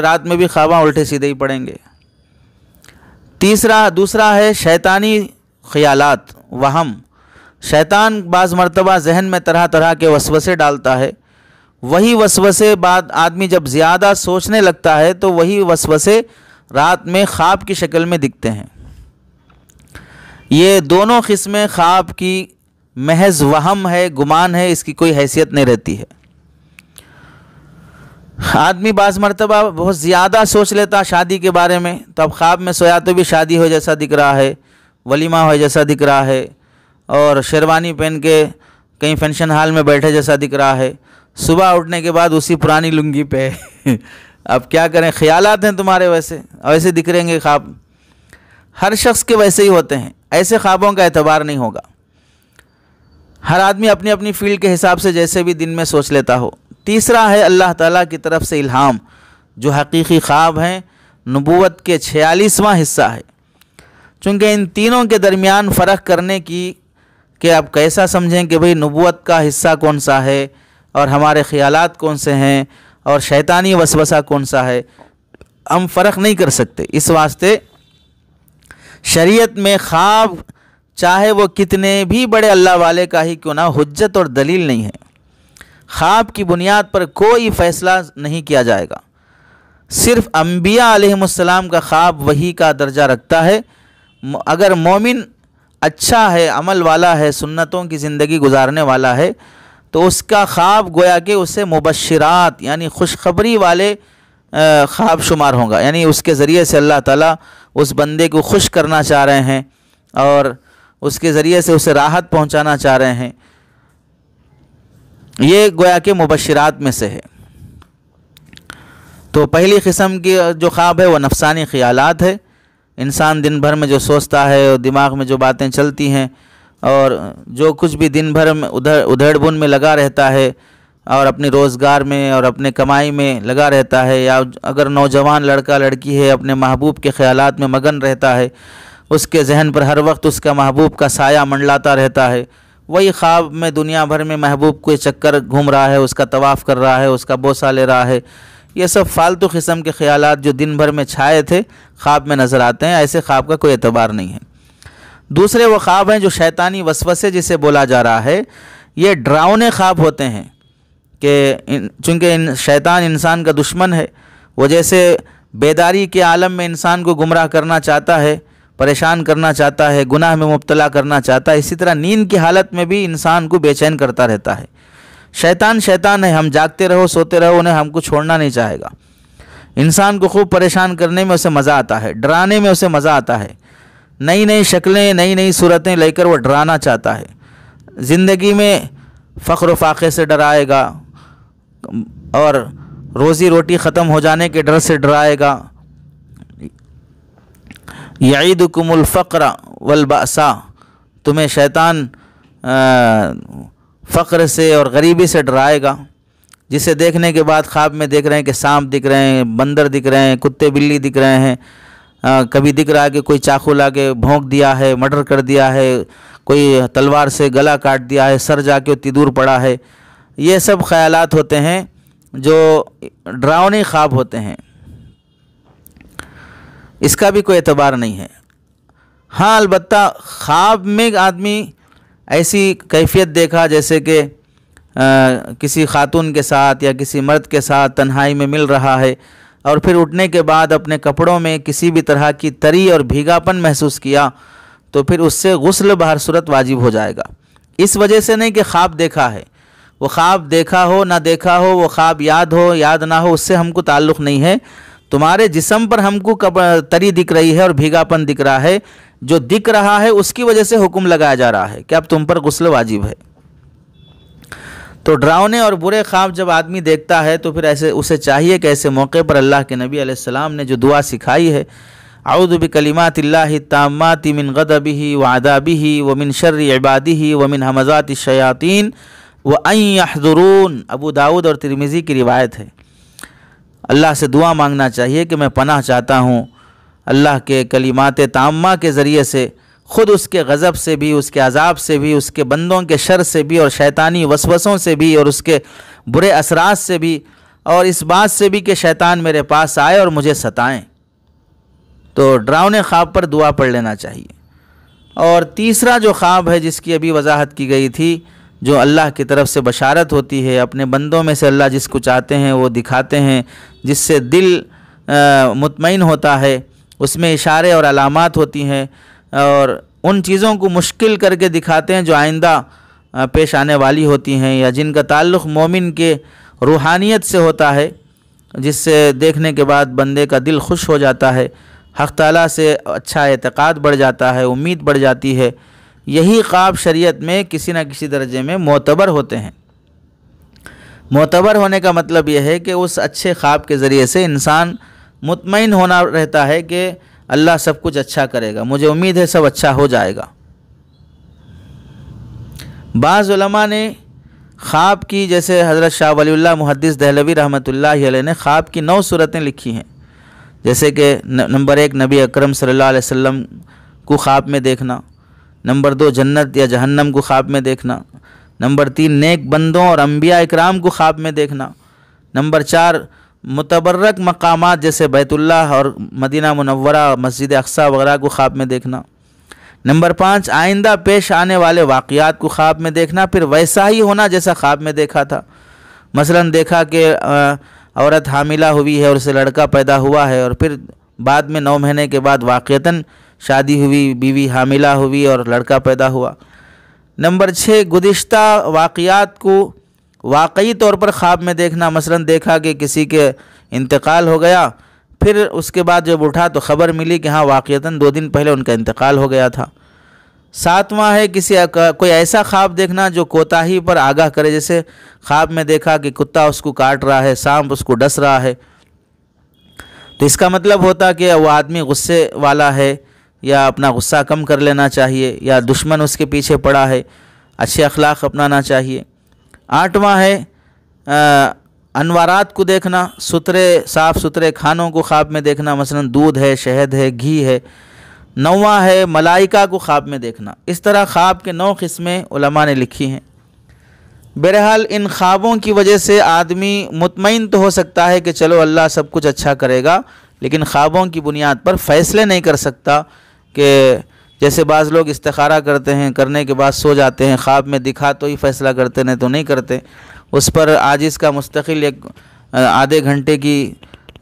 رات میں بھی خواب الٹے سیدھے ہی پڑیں گے۔ دوسرا ہے شیطانی خیالات، وہم۔ شیطان بعض مرتبہ ذہن میں طرح طرح کے وسوسے ڈالتا ہے، وہی وسوسے بعد آدمی جب زیادہ سوچنے لگتا ہے تو وہی وسوسے رات میں خواب کی شکل میں دکھتے ہیں۔ یہ دونوں قسمیں خواب کی محض وہم ہے، گمان ہے، اس کی کوئی حیثیت نہیں رہتی ہے۔ آدمی بعض مرتبہ بہت زیادہ سوچ لیتا شادی کے بارے میں، تو اب خواب میں سویا تو بھی شادی ہو جیسا دکھ رہا ہے، ولیمہ ہو جیسا دکھ رہا ہے، اور شیروانی پہن کے کہیں فنکشن ہال میں بیٹھے جیسا دکھ رہا ہے، صبح اٹھنے کے بعد اسی پرانی لنگی پہ اب کیا کریں، خیالات ہیں تمہارے ویسے دکھ رہیں گے خواب۔ ہر شخص کے ویسے ہی ہوتے ہیں، ایسے خوابوں کا اعتبار نہیں ہوگا۔ ہر آدمی اپنی اپنی فیلڈ کے حساب سے جیسے بھی دن میں سوچ لیتا ہو۔ تیسرا ہے اللہ تعالیٰ کی طرف سے الہام، جو حقیقی خواب ہیں، نبوت کے 46واں حصہ ہے۔ چونکہ ان تینوں کے درمیان فرق کرنے کی کہ اب کیسا سمجھیں کہ بھئی نبوت کا حصہ کون سا ہے اور ہمارے خیالات کون سے ہیں اور شیطانی وسوسہ کون سا ہے، ہم فرق نہیں کر سکتے۔ اس واسطے شریعت میں خواب چاہے وہ کتنے بھی بڑے اللہ والے کا ہی کیوں نہ، حجت اور دلیل نہیں ہے۔ خواب کی بنیاد پر کوئی فیصلہ نہیں کیا جائے گا۔ صرف انبیاء علیہم السلام کا خواب وحی کا درجہ رکھتا ہے۔ اگر مومن اچھا ہے، عمل والا ہے، سنتوں کی زندگی گزارنے والا ہے، تو اس کا خواب گویا کہ اسے مبشرات یعنی خوشخبری والے خواب شمار ہوگا، یعنی اس کے ذریعے سے اللہ تعالیٰ اس بندے کو خوش کرنا چاہ رہے ہیں اور اس کے ذریعے سے اسے راحت پہنچانا چاہ رہے ہیں۔ یہ گویا کہ مبشرات میں سے ہے۔ تو پہلی قسم کی جو خواب ہے وہ نفسانی خیالات ہے، انسان دن بھر میں جو سوچتا ہے اور دماغ میں جو باتیں چلتی ہیں اور جو کچھ بھی دن بھر میں ادھیڑ بن میں لگا رہتا ہے اور اپنی روزگار میں اور اپنے کمائی میں لگا رہتا ہے، یا اگر نوجوان لڑکا لڑکی ہے اپنے محبوب کے خیالات میں مگن رہتا ہے، اس کے ذہن پر ہر وقت اس کا محبوب کا سایہ منڈلاتا رہتا ہے، وہی خواب میں دنیا بھر میں محبوب کے چکر گھوم رہا ہے، اس کا طواف کر رہا ہے، اس کا بوسہ لے رہا ہے۔ یہ سب فالتو قسم کے خیالات جو دن بھر میں چھائے تھے خواب میں نظر آتے ہیں، ایسے خواب کا کوئی اعتبار نہیں ہے۔ دوسرے وہ خواب ہیں جو شیطانی وسوسے جسے بولا جا رہا ہے، یہ ڈراؤنے خواب ہوتے ہیں کہ چونکہ شیطان انسان کا دشمن ہے، وہ جیسے بیداری کے عالم میں انسان کو گمراہ کرنا چاہتا ہے، پریشان کرنا چاہتا ہے، گناہ میں مبتلا کرنا چاہتا ہے، اسی طرح نیند کی حالت میں بھی انسان کو بے چین کرتا رہتا ہے۔ شیطان ہے، ہم جاگتے رہو سوتے رہو، انہیں ہم کو چھوڑنا نہیں چاہے گا۔ انسان کو خوب پریشان کرنے میں اسے مزہ آتا ہے، ڈرانے میں اسے مزہ آتا ہے، نئی نئی شکلیں نئی نئی صورتیں لے کر وہ ڈرانا چاہتا ہے۔ زندگی میں فقر و فاقے سے ڈرائے گا اور روزی روٹی ختم ہو جانے کے ڈر سے ڈرائے گا۔ یعیدکم الفقر والبأسا، تمہیں شیطان فقر سے اور غریبی سے ڈرائے گا، جسے دیکھنے کے بعد خواب میں دیکھ رہے ہیں کہ سانپ دکھ رہے ہیں، بندر دکھ رہے ہیں، کتے بلی دکھ رہے ہیں، کبھی دکھ رہا ہے کہ کوئی چاقو لا کے بھونک دیا ہے، مرڈر کر دیا ہے، کوئی تلوار سے گلا کاٹ دیا ہے، سر جا کے اتنی دور پڑا ہے۔ یہ سب خیالات ہوتے ہیں جو ڈراؤنے خواب ہوتے ہیں، اس کا بھی کوئی اعتبار نہیں ہے۔ ہاں البتہ خواب میں آدمی ایسی کیفیت دیکھا جیسے کہ کسی خاتون کے ساتھ یا کسی مرد کے ساتھ تنہائی میں مل رہا ہے، اور پھر اٹھنے کے بعد اپنے کپڑوں میں کسی بھی طرح کی تری اور بھیگاپن محسوس کیا، تو پھر اس سے غسل بہر صورت واجب ہو جائے گا۔ اس وجہ سے نہیں کہ خواب دیکھا ہے، وہ خواب دیکھا ہو نہ دیکھا ہو، وہ خواب یاد ہو یاد نہ ہو، اس سے ہم کو تعلق نہیں ہے۔ تمہارے جسم پر ہم کو تری دکھ رہی ہے اور بھیگاپن دکھ رہا ہے، جو دکھ رہا ہے اس کی وجہ سے حکم لگایا جا رہا ہے کہ اب تم پر غسل واجب ہے۔ تو ڈراؤنے اور برے خواب جب آدمی دیکھتا ہے تو پھر اسے چاہیے کہ ایسے موقع پر اللہ کے نبی علیہ السلام نے جو دعا سکھائی ہے، اعوذ بکلمات اللہ التامات من غضبہ وعذابہ ومن شر عبادہ ومن ہمزات الشیاطین وان یحضرون، ابو داؤد اور ترمذی کی روایت ہے۔ اللہ سے دعا مانگنا چاہیے کہ میں پناہ چاہتا ہوں اللہ کے کلمات تامہ کے ذریعے سے، خود اس کے غضب سے بھی، اس کے عذاب سے بھی، اس کے بندوں کے شر سے بھی، اور شیطانی وسوسوں سے بھی، اور اس کے برے اثرات سے بھی، اور اس بات سے بھی کہ شیطان میرے پاس آئے اور مجھے ستائیں۔ تو ڈراؤنے خواب پر دعا پڑھ لینا چاہیے۔ اور تیسرا جو خواب ہے جس کی ابھی وضاحت کی گئی تھی، جو اللہ کی طرف سے بشارت ہوتی ہے، اپنے بندوں میں سے اللہ جس کو چاہتے ہیں وہ دکھاتے ہیں، جس سے دل مطمئن ہوتا ہے، اس میں اشارے اور علامات ہوتی ہیں، اور ان چیزوں کو مشکل کر کے دکھاتے ہیں جو آئندہ پیش آنے والی ہوتی ہیں، یا جن کا تعلق مومن کے روحانیت سے ہوتا ہے، جس سے دیکھنے کے بعد بندے کا دل خوش ہو جاتا ہے، حق تعالیٰ سے اچھا اعتقاد بڑھ جاتا ہے، امید بڑھ جاتی ہے۔ یہی خواب شریعت میں کسی نہ کسی درجے میں معتبر ہوتے ہیں۔ معتبر ہونے کا مطلب یہ ہے کہ اس اچھے خواب کے ذریعے سے انسان مطمئن ہونا رہتا ہے کہ اللہ سب کچھ اچھا کرے گا، مجھے امید ہے سب اچھا ہو جائے گا۔ بعض علماء نے خواب کی، جیسے حضرت شاہ ولی اللہ محدث دہلوی رحمۃ اللہ علیہ نے خواب کی 9 صورتیں لکھی ہیں، جیسے کہ نمبر 1 نبی اکرم صلی اللہ علیہ وسلم کو خواب میں دیکھنا، نمبر 2 جنت یا جہنم کو خواب میں دیکھنا، نمبر 3 نیک بندوں اور انبیاء اکرام کو خواب میں دیکھنا، نمبر 4 متبرک مقامات جیسے بیت اللہ اور مدینہ منورہ، مسجد اقصی وغیرہ کو خواب میں دیکھنا، نمبر 5 آئندہ پیش آنے والے واقعات کو خواب میں دیکھنا، پھر ویسا ہی ہونا جیسا خواب میں دیکھا تھا۔ مثلا دیکھا کہ عورت حاملہ ہوئی ہے اور اسے لڑکا پیدا ہوا ہے، اور پھر بعد میں 9 مہینے کے بعد واقعتاً شادی ہوئی، بیوی حاملہ ہوئی اور لڑکا پیدا ہوا۔ نمبر 6 گزشتہ واقعات کو واقعی طور پر خواب میں دیکھنا، مثلا دیکھا کہ کسی کے انتقال ہو گیا، پھر اس کے بعد جب اٹھا تو خبر ملی کہ ہاں واقعتاً 2 دن پہلے ان کا انتقال ہو گیا تھا۔ 7واں ہے کوئی ایسا خواب دیکھنا جو کوتاہی پر آگاہ کرے، جیسے خواب میں دیکھا کہ کتا اس کو کاٹ رہا ہے، سانپ اس کو ڈس رہا ہے، تو اس کا مطلب ہوتا کہ وہ آدمی غصے والا ہے، یا اپنا غصہ کم کر لینا چاہیے، یا دشمن اس کے پیچھے پڑا ہے، اچھے اخلاق اپنانا چاہیے۔ 8واں ہے انوارات کو دیکھنا، صاف ستھرے کھانوں کو خواب میں دیکھنا، مثلا دودھ ہے، شہد ہے، گھی ہے۔ 9واں ہے ملائکہ کو خواب میں دیکھنا۔ اس طرح خواب کے 9 قسمیں علماء نے لکھی ہیں۔ بہرحال ان خوابوں کی وجہ سے آدمی مطمئن تو ہو سکتا ہے کہ چلو اللہ سب کچھ اچھا کرے گا، لیکن خوابوں کی بنیاد پر فیصلے نہیں کر سکتا، کہ جیسے بعض لوگ استخارہ کرتے ہیں، کرنے کے بعد سو جاتے ہیں، خواب میں دکھا تو ہی فیصلہ کرتے نہیں تو نہیں کرتے۔ اس پر عاجز کا مستقل ایک آدھے گھنٹے کی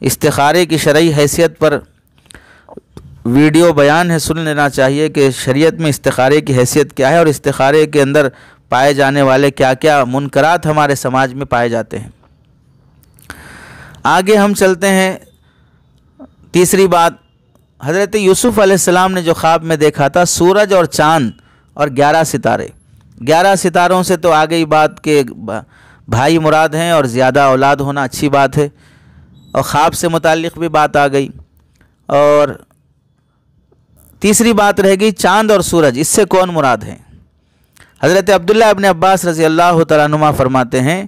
استخارے کی شرعی حیثیت پر ویڈیو بیان ہے، سن لینا چاہیے کہ شریعت میں استخارے کی حیثیت کیا ہے، اور استخارے کے اندر پائے جانے والے کیا کیا منکرات ہمارے سماج میں پائے جاتے ہیں۔ آگے ہم چلتے ہیں۔ تیسری بات، حضرت یوسف علیہ السلام نے جو خواب میں دیکھا تھا، سورج اور چاند اور 11 ستارے۔ 11 ستاروں سے تو آگئی بات کہ بھائی مراد ہیں، اور زیادہ اولاد ہونا اچھی بات ہے، اور خواب سے متعلق بھی بات آ گئی۔ اور تیسری بات رہ گئی چاند اور سورج، اس سے کون مراد ہیں؟ حضرت عبداللہ ابن عباس رضی اللہ تعالیٰ عنہما فرماتے ہیں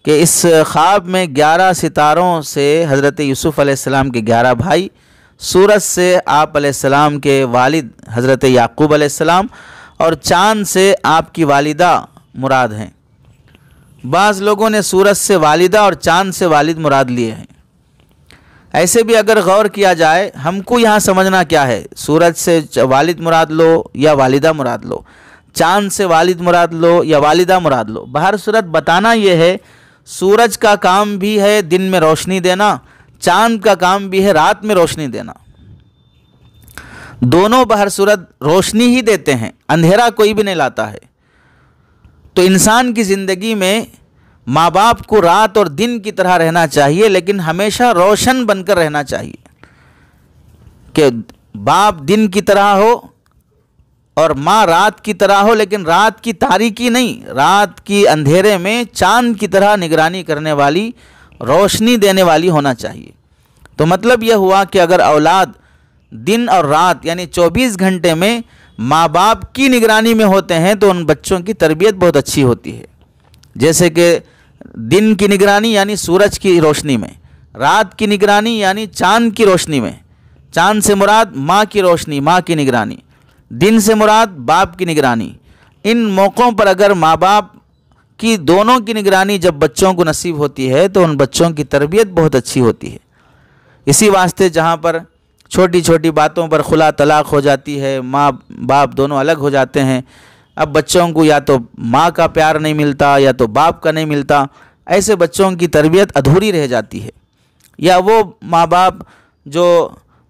کہ اس خواب میں 11 ستاروں سے حضرت یوسف علیہ السلام کے 11 بھائی، سورج سے آپ علیہ السلام کے والد حضرت یعقوب علیہ السلام، اور چاند سے آپ کی والدہ مراد ہیں۔ بعض لوگوں نے سورج سے والدہ اور چاند سے والد مراد لیے ہیں۔ ایسے بھی اگر غور کیا جائے، ہم کو یہاں سمجھنا کیا ہے، سورج سے والد مراد لو یا والدہ مراد لو، چاند سے والد مراد لو یا والدہ مراد لو، بہر صورت بتانا یہ ہے سورج کا کام بھی ہے دن میں روشنی دینا، چاند کا کام بھی ہے رات میں روشنی دینا۔ دونوں بہر صورت روشنی ہی دیتے ہیں، اندھیرا کوئی بھی نہیں لاتا ہے۔ تو انسان کی زندگی میں ماں باپ کو رات اور دن کی طرح رہنا چاہیے، لیکن ہمیشہ روشن بن کر رہنا چاہیے، کہ باپ دن کی طرح ہو اور ماں رات کی طرح ہو، لیکن رات کی تاریکی نہیں، رات کی اندھیرے میں چاند کی طرح نگرانی کرنے والی، روشنی دینے والی ہونا چاہیے۔ تو مطلب یہ ہوا کہ اگر اولاد دن اور رات یعنی 24 گھنٹے میں ماں باپ کی نگرانی میں ہوتے ہیں تو ان بچوں کی تربیت بہت اچھی ہوتی ہے۔ جیسے کہ دن کی نگرانی یعنی سورج کی روشنی میں، رات کی نگرانی یعنی چاند کی روشنی میں، چاند سے مراد ماں کی روشنی، ماں کی نگرانی، دن سے مراد باپ کی نگرانی۔ ان موقعوں پر اگر ماں باپ کی دونوں کی نگرانی جب بچوں کو نصیب ہوتی ہے تو ان بچوں کی تربیت بہت اچھی ہوتی ہے۔ اسی واسطے جہاں پر چھوٹی چھوٹی باتوں پر خلا طلاق ہو جاتی ہے، ماں باپ دونوں الگ ہو جاتے ہیں، اب بچوں کو یا تو ماں کا پیار نہیں ملتا یا تو باپ کا نہیں ملتا، ایسے بچوں کی تربیت ادھوری رہ جاتی ہے۔ یا وہ ماں باپ جو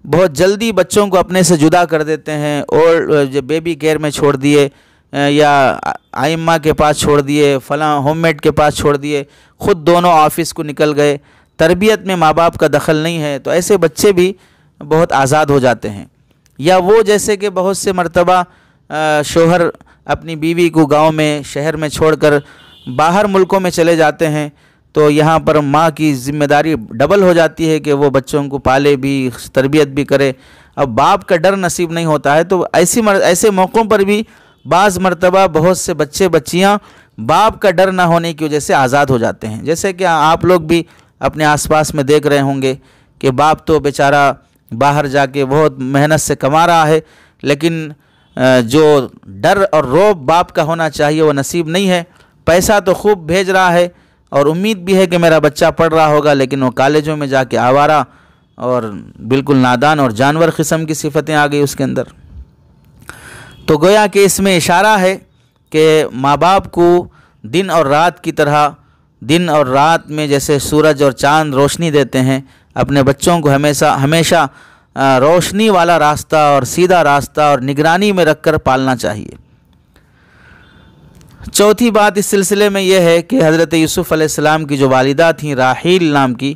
بہت جلدی بچوں کو اپنے سے جدا کر دیتے ہیں اور بیبی کیئر میں چھوڑ دیے یا آئمہ کے پاس چھوڑ دیے، فلاں ہوم میڈ کے پاس چھوڑ دیے، خود دونوں آفس کو نکل گئے، تربیت میں ماں باپ کا دخل نہیں ہے، تو ایسے بچے بھی بہت آزاد ہو جاتے ہیں۔ یا وہ جیسے کہ بہت سے مرتبہ شوہر اپنی بیوی کو گاؤں میں شہر میں چھوڑ کر باہر ملکوں میں چلے جاتے ہیں، تو یہاں پر ماں کی ذمہ داری ڈبل ہو جاتی ہے کہ وہ بچوں کو پالے بھی، تربیت بھی کرے۔ اب باپ کا ڈر نصیب نہیں ہوتا ہے، تو ایسے موقعوں پر بھی بعض مرتبہ بہت سے بچے بچیاں باپ کا ڈر نہ ہونے کی وجہ سے آزاد ہو جاتے ہیں۔ جیسے کہ آپ لوگ بھی اپنے آس پاس میں دیکھ رہے ہوں گے کہ باپ تو بیچارہ باہر جا کے بہت محنت سے کما رہا ہے، لیکن جو ڈر اور روب باپ کا ہونا چاہیے وہ نصیب نہیں ہے۔ پیسہ تو خوب بھیج رہا ہے اور امید بھی ہے کہ میرا بچہ پڑھ رہا ہوگا، لیکن وہ کالجوں میں جا کے آوارہ اور بالکل نادان اور جانور قسم کی صفتیں آ گئی اس کے اندر۔ تو گویا کہ اس میں اشارہ ہے کہ ماں باپ کو دن اور رات کی طرح، دن اور رات میں جیسے سورج اور چاند روشنی دیتے ہیں، اپنے بچوں کو ہمیشہ روشنی والا راستہ اور سیدھا راستہ اور نگرانی میں رکھ کر پالنا چاہیے۔ چوتھی بات اس سلسلے میں یہ ہے کہ حضرت یوسف علیہ السلام کی جو والدہ تھیں راحیل نام کی،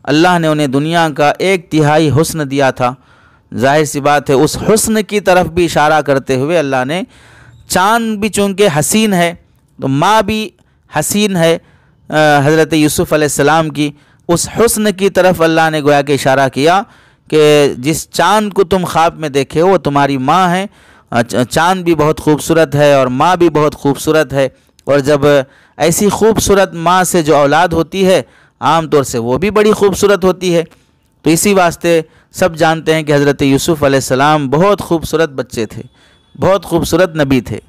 اللہ نے انہیں دنیا کا 1/3 حسن دیا تھا۔ ظاہر سی بات ہے اس حسن کی طرف بھی اشارہ کرتے ہوئے اللہ نے چاند بھی چونکہ حسین ہے تو ماں بھی حسین ہے حضرت یوسف علیہ السلام کی، اس حسن کی طرف اللہ نے گویا کہ اشارہ کیا کہ جس چاند کو تم خواب میں دیکھے ہو وہ تمہاری ماں ہے۔ چاند بھی بہت خوبصورت ہے اور ماں بھی بہت خوبصورت ہے، اور جب ایسی خوبصورت ماں سے جو اولاد ہوتی ہے عام طور سے وہ بھی بڑی خوبصورت ہوتی ہے۔ تو اسی واسطے سب جانتے ہیں کہ حضرت یوسف علیہ السلام بہت خوبصورت بچے تھے، بہت خوبصورت نبی تھے۔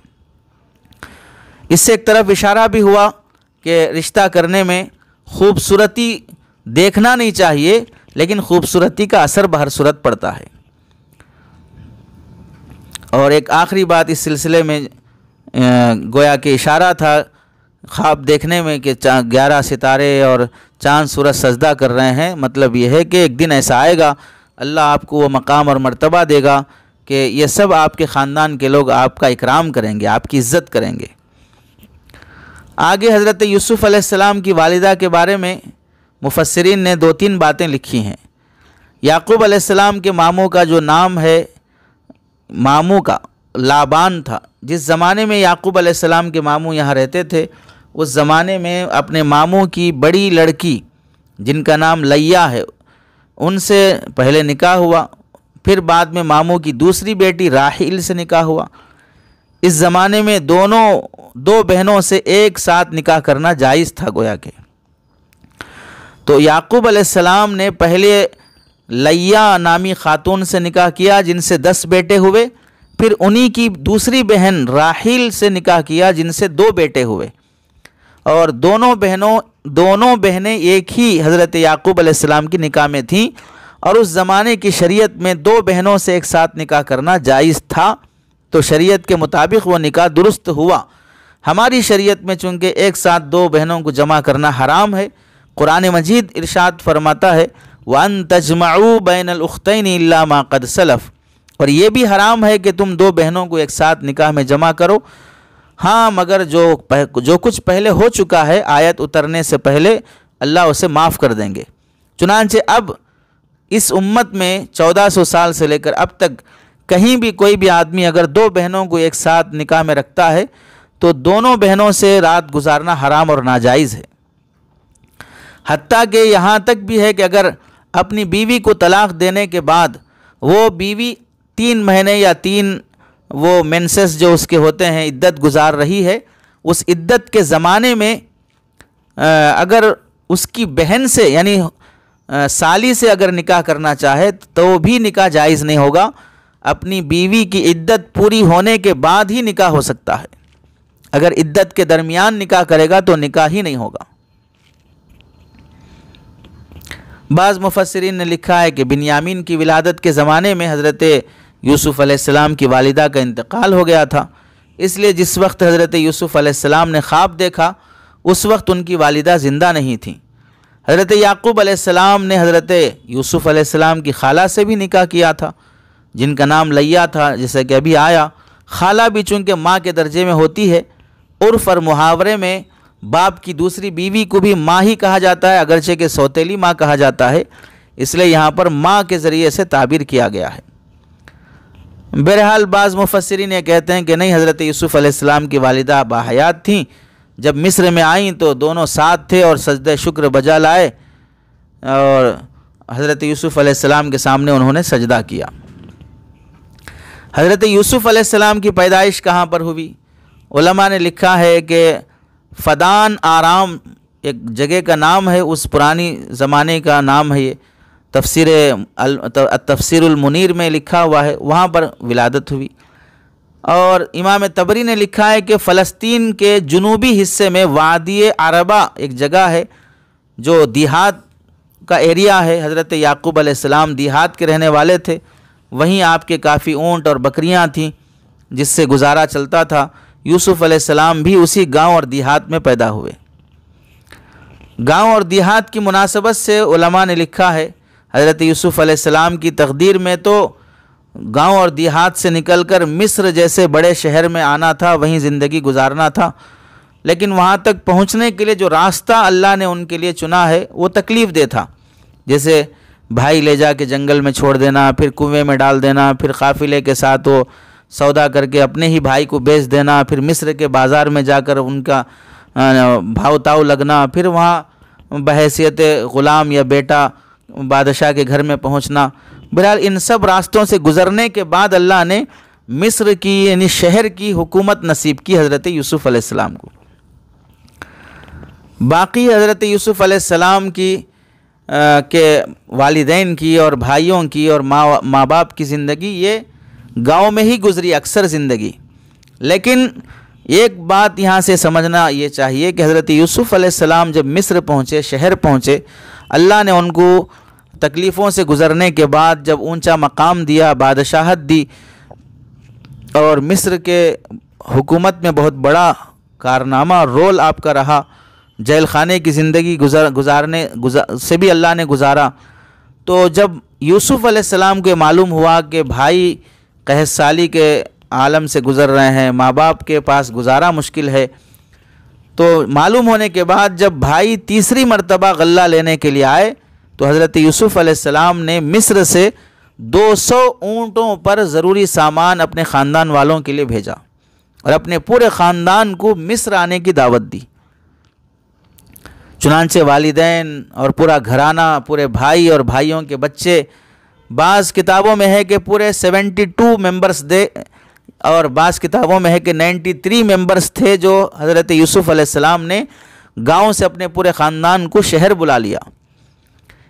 اس سے ایک طرف اشارہ بھی ہوا کہ رشتہ کرنے میں خوبصورتی دیکھنا نہیں چاہیے، لیکن خوبصورتی کا اثر بہر صورت پڑتا ہے۔ اور ایک آخری بات اس سلسلے میں گویا کہ اشارہ تھا خواب دیکھنے میں کہ 11 ستارے اور چاند سورج سجدہ کر رہے ہیں، مطلب یہ ہے کہ ایک دن ایسا آئے گا اللہ آپ کو وہ مقام اور مرتبہ دے گا کہ یہ سب آپ کے خاندان کے لوگ آپ کا اکرام کریں گے، آپ کی عزت کریں گے۔ آگے حضرت یوسف علیہ السلام کی والدہ کے بارے میں مفسرین نے 2-3 باتیں لکھی ہیں۔ یعقوب علیہ السلام کے ماموں کا جو نام ہے، ماموں کا لابان تھا۔ جس زمانے میں یعقوب علیہ السلام کے ماموں یہاں رہتے تھے، اس زمانے میں اپنے ماموں کی بڑی لڑکی جن کا نام لیا ہے، ان سے پہلے نکاح ہوا، پھر بعد میں ماموں کی دوسری بیٹی راحیل سے نکاح ہوا۔ اس زمانے میں دو بہنوں سے ایک ساتھ نکاح کرنا جائز تھا گویا کہ۔ تو یعقوب علیہ السلام نے پہلے لیا نامی خاتون سے نکاح کیا جن سے 10 بیٹے ہوئے، پھر انہی کی دوسری بہن راحیل سے نکاح کیا جن سے 2 بیٹے ہوئے، اور دونوں بہنیں ایک ہی حضرت یعقوب علیہ السلام کی نکاح میں تھیں، اور اس زمانے کی شریعت میں 2 بہنوں سے ایک ساتھ نکاح کرنا جائز تھا، تو شریعت کے مطابق وہ نکاح درست ہوا۔ ہماری شریعت میں چونکہ ایک ساتھ 2 بہنوں کو جمع کرنا حرام ہے، قرآن مجید ارشاد فرماتا ہے وَأَن تَجْمَعُوا بَيْنَ الْأُخْتَيْنِ إِلَّا مَا قَدْ سَلَفَ، اور یہ بھی حرام ہے کہ تم 2 بہنوں کو ایک ساتھ نکاح میں جمع کرو، ہاں مگر جو کچھ پہلے ہو چکا ہے آیت اترنے سے پہلے اللہ اسے معاف کر دیں گے۔ چنانچہ اب اس امت میں 1400 سال سے لے کر اب تک کہیں بھی کوئی بھی آدمی اگر 2 بہنوں کو ایک ساتھ نکاح میں رکھتا ہے تو دونوں بہنوں سے رات گزارنا حرام اور ناجائز ہے۔ حتیٰ کہ یہاں تک بھی ہے کہ اگر اپنی بیوی کو طلاق دینے کے بعد وہ بیوی 3 مہینے یا 3 وہ مینسز جو اس کے ہوتے ہیں عدت گزار رہی ہے، اس عدت کے زمانے میں اگر اس کی بہن سے یعنی سالی سے اگر نکاح کرنا چاہے تو بھی نکاح جائز نہیں ہوگا، اپنی بیوی کی عدت پوری ہونے کے بعد ہی نکاح ہو سکتا ہے۔ اگر عدت کے درمیان نکاح کرے گا تو نکاح ہی نہیں ہوگا۔ بعض مفسرین نے لکھا ہے کہ بنیامین کی ولادت کے زمانے میں حضرت یوسف علیہ السلام کی والدہ کا انتقال ہو گیا تھا، اس لیے جس وقت حضرت یوسف علیہ السلام نے خواب دیکھا اس وقت ان کی والدہ زندہ نہیں تھیں۔ حضرت یعقوب علیہ السلام نے حضرت یوسف علیہ السلام کی خالہ سے بھی نکاح کیا تھا، جن کا نام لیا تھا، جیسے کہ ابھی آیا۔ خالہ بھی چونکہ ماں کے درجے میں ہوتی ہے، عرف اور محاورے میں باپ کی دوسری بیوی کو بھی ماں ہی کہا جاتا ہے، اگرچہ کہ سوتیلی ماں کہا جاتا ہے، اس لیے یہاں پر ماں کے ذریعے سے تعبیر کیا گیا ہے۔ بہرحال بعض مفسرین یہ کہتے ہیں کہ نہیں، حضرت یوسف علیہ السلام کی والدہ باحیات تھیں، جب مصر میں آئیں تو دونوں ساتھ تھے اور سجدہ شکر بجا لائے اور حضرت یوسف علیہ السلام کے سامنے انہوں نے سجدہ کیا۔ حضرت یوسف علیہ السلام کی پیدائش کہاں پر ہوئی؟ علماء نے لکھا ہے کہ فدان آرام ایک جگہ کا نام ہے، اس پرانی زمانے کا نام ہے، یہ تفسیر المنیر میں لکھا ہوا ہے، وہاں پر ولادت ہوئی۔ اور امام طبری نے لکھا ہے کہ فلسطین کے جنوبی حصے میں وادی عربہ ایک جگہ ہے جو دیہات کا ایریا ہے، حضرت یعقوب علیہ السلام دیہات کے رہنے والے تھے، وہیں آپ کے کافی اونٹ اور بکریاں تھیں جس سے گزارا چلتا تھا۔ یوسف علیہ السلام بھی اسی گاؤں اور دیہات میں پیدا ہوئے۔ گاؤں اور دیہات کی مناسبت سے علماء نے لکھا ہے حضرت یوسف علیہ السلام کی تقدیر میں تو گاؤں اور دیہات سے نکل کر مصر جیسے بڑے شہر میں آنا تھا، وہیں زندگی گزارنا تھا، لیکن وہاں تک پہنچنے کے لیے جو راستہ اللہ نے ان کے لیے چنا ہے وہ تکلیف دہ تھا، جیسے بھائی لے جا کے جنگل میں چھوڑ دینا، پھر کنویں میں ڈال دینا، پھر قافلے کے ساتھ وہ سودا کر کے اپنے ہی بھائی کو بیچ دینا، پھر مصر کے بازار میں جا کر ان کا بھاؤ تاؤ لگنا، پھر وہاں بحیثیت غلام یا بیٹا بادشاہ کے گھر میں پہنچنا۔ بہرحال ان سب راستوں سے گزرنے کے بعد اللہ نے مصر کی یعنی شہر کی حکومت نصیب کی حضرت یوسف علیہ السلام کو۔ باقی حضرت یوسف علیہ السلام کی کے والدین کی اور بھائیوں کی اور ماں باپ کی زندگی یہ گاؤں میں ہی گزری اکثر زندگی، لیکن ایک بات یہاں سے سمجھنا یہ چاہیے کہ حضرت یوسف علیہ السلام جب مصر پہنچے، شہر پہنچے، اللہ نے ان کو تکلیفوں سے گزرنے کے بعد جب اونچا مقام دیا، بادشاہت دی، اور مصر کے حکومت میں بہت بڑا کارنامہ رول آپ کا رہا، جیل خانے کی زندگی گزارنے سے بھی اللہ نے گزارا، تو جب یوسف علیہ السلام کو معلوم ہوا کہ بھائی قحط سالی کے عالم سے گزر رہے ہیں، ماں باپ کے پاس گزارا مشکل ہے، تو معلوم ہونے کے بعد جب بھائی تیسری مرتبہ غلہ لینے کے لیے آئے تو حضرت یوسف علیہ السلام نے مصر سے 200 اونٹوں پر ضروری سامان اپنے خاندان والوں کے لیے بھیجا اور اپنے پورے خاندان کو مصر آنے کی دعوت دی۔ چنانچہ والدین اور پورا گھرانہ، پورے بھائی اور بھائیوں کے بچے، بعض کتابوں میں ہے کہ پورے 72 ممبرز تھے اور بعض کتابوں میں ہے کہ 93 ممبرز تھے جو حضرت یوسف علیہ السلام نے گاؤں سے اپنے پورے خاندان کو شہر بلا لیا۔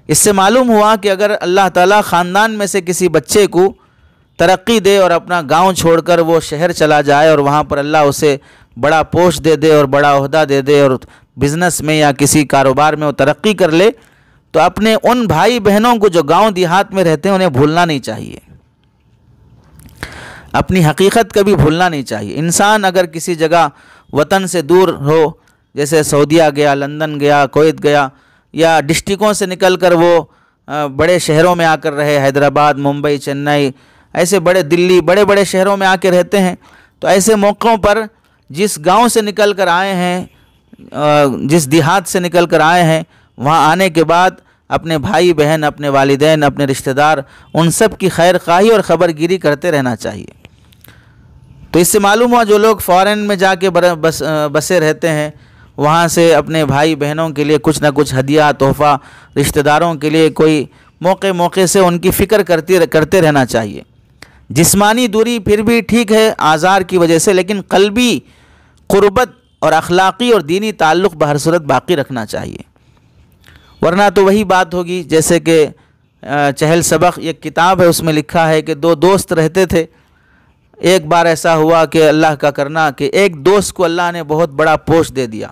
اس سے معلوم ہوا کہ اگر اللہ تعالیٰ خاندان میں سے کسی بچے کو ترقی دے اور اپنا گاؤں چھوڑ کر وہ شہر چلا جائے اور وہاں پر اللہ اسے بڑا پوسٹ دے دے اور بڑا عہدہ دے دے اور بزنس میں یا کسی کاروبار میں وہ ترقی کر لے، تو اپنے ان بھائی بہنوں کو جو گاؤں دیہات میں رہتے ہیں انہیں بھولنا نہیں چاہیے، اپنی حقیقت کبھی بھولنا نہیں چاہیے۔ انسان اگر کسی جگہ وطن سے دور ہو، جیسے سعودیہ گیا، لندن گیا، کویت گیا، یا ڈسٹرکوں سے نکل کر وہ بڑے شہروں میں آ کر رہے، حیدرآباد، ممبئی، چنئی، ایسے بڑے دلی، بڑے بڑے شہروں میں آ کے رہتے ہیں، تو ایسے موقعوں پر جس گاؤں سے نکل کر آئے ہیں، جس دیہات سے نکل کر آئے ہیں، وہاں آنے کے بعد اپنے بھائی بہن، اپنے والدین، اپنے رشتہ دار، ان سب کی خیر خواہی اور خبر گیری کرتے رہنا چاہیے۔ تو اس سے معلوم ہوا جو لوگ فارن میں جا کے بسے رہتے ہیں، وہاں سے اپنے بھائی بہنوں کے لیے کچھ نہ کچھ ہدیہ، تحفہ، رشتہ داروں کے لیے کوئی موقع سے ان کی فکر کرتے رہنا چاہیے۔ جسمانی دوری پھر بھی ٹھیک ہے آزار کی وجہ سے، لیکن قلبی قربت اور اخلاقی اور دینی تعلق بہر صورت باقی رکھنا چاہیے۔ ورنہ تو وہی بات ہوگی جیسے کہ چہل سبق ایک کتاب ہے، اس میں لکھا ہے کہ دو دوست رہتے تھے. ایک بار ایسا ہوا کہ اللہ کا کرنا کہ ایک دوست کو اللہ نے بہت بڑا پوسٹ دے دیا،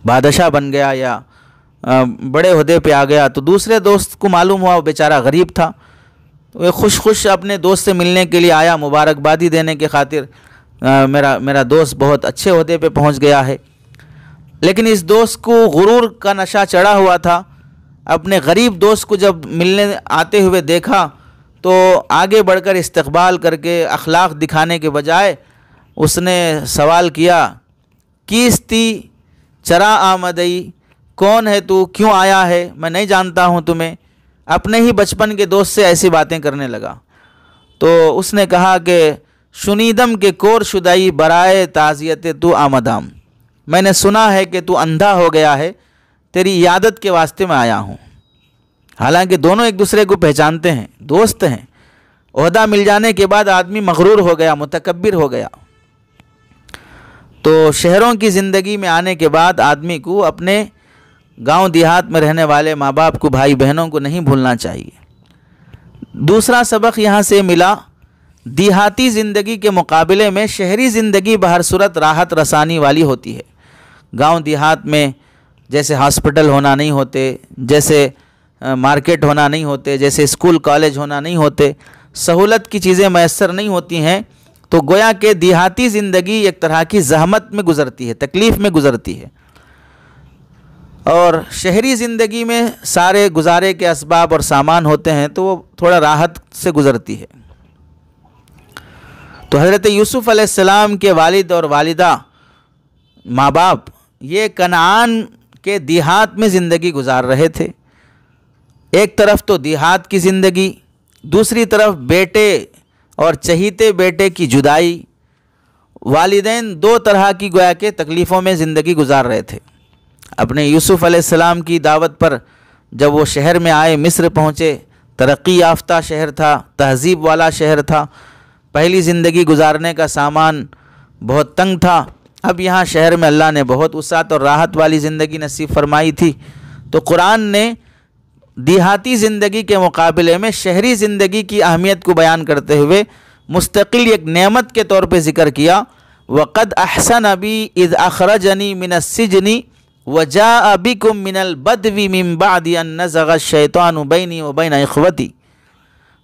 بادشاہ بن گیا یا بڑے عہدے پہ آ گیا. تو دوسرے دوست کو معلوم ہوا وہ بیچارہ غریب تھا، وہ خوش اپنے دوست سے ملنے کے لیے آیا، مبارکبادی دینے کے خاطر میرا دوست بہت اچھے عہدے پہ پہنچ گیا ہے. لیکن اس دوست کو غرور کا نشہ چڑھا ہوا تھا. اپنے غریب دوست کو جب ملنے آتے ہوئے دیکھا تو آگے بڑھ کر استقبال کر کے اخلاق دکھانے کے بجائے اس نے سوال کیا، کیستی چرا آمدئی، کون ہے تو، کیوں آیا ہے، میں نہیں جانتا ہوں تمہیں. اپنے ہی بچپن کے دوست سے ایسی باتیں کرنے لگا. تو اس نے کہا کہ شنیدم کے کور شدائی برائے تعزیت تو آمدام، میں نے سنا ہے کہ تو اندھا ہو گیا ہے، تیری عیادت کے واسطے میں آیا ہوں. حالانکہ دونوں ایک دوسرے کو پہچانتے ہیں، دوست ہیں. عہدہ مل جانے کے بعد آدمی مغرور ہو گیا، متکبر ہو گیا. تو شہروں کی زندگی میں آنے کے بعد آدمی کو اپنے گاؤں دیہات میں رہنے والے ماں باپ کو، بھائی بہنوں کو نہیں بھولنا چاہیے. دوسرا سبق یہاں سے ملا، دیہاتی زندگی کے مقابلے میں شہری زندگی بہر صورت راحت رسانی والی ہوتی ہے. گاؤں دیہات میں جیسے ہاسپٹل ہونا نہیں ہوتے، جیسے مارکیٹ ہونا نہیں ہوتے، جیسے اسکول کالج ہونا نہیں ہوتے، سہولت کی چیزیں میسر نہیں ہوتی ہیں. تو گویا کہ دیہاتی زندگی ایک طرح کی زحمت میں گزرتی ہے، تکلیف میں گزرتی ہے. اور شہری زندگی میں سارے گزارے کے اسباب اور سامان ہوتے ہیں تو وہ تھوڑا راحت سے گزرتی ہے. تو حضرت یوسف علیہ السلام کے والد اور والدہ، ماں باپ، یہ کنعان کے دیہات میں زندگی گزار رہے تھے. ایک طرف تو دیہات کی زندگی، دوسری طرف بیٹے اور چہیتے بیٹے کی جدائی. والدین دو طرح کی گویا کہ تکلیفوں میں زندگی گزار رہے تھے. اپنے یوسف علیہ السلام کی دعوت پر جب وہ شہر میں آئے، مصر پہنچے، ترقی یافتہ شہر تھا، تہذیب والا شہر تھا، پہلی زندگی گزارنے کا سامان بہت تنگ تھا. اب یہاں شہر میں اللہ نے بہت وسعت اور راحت والی زندگی نصیب فرمائی تھی. تو قرآن نے دیہاتی زندگی کے مقابلے میں شہری زندگی کی اہمیت کو بیان کرتے ہوئے مستقل ایک نعمت کے طور پہ ذکر کیا. وَقَدْ أَحْسَنَ بِي إِذْ أَخْرَجَنِي مِنَ السِّجْنِ وَجَاءَ بِكُم مِّنَ الْبَدْوِ مِن بَعْدِ أَن نَّزَغَ الشَّيْطَانُ بَيْنِي وَبَيْنَ إِخْوَتِي.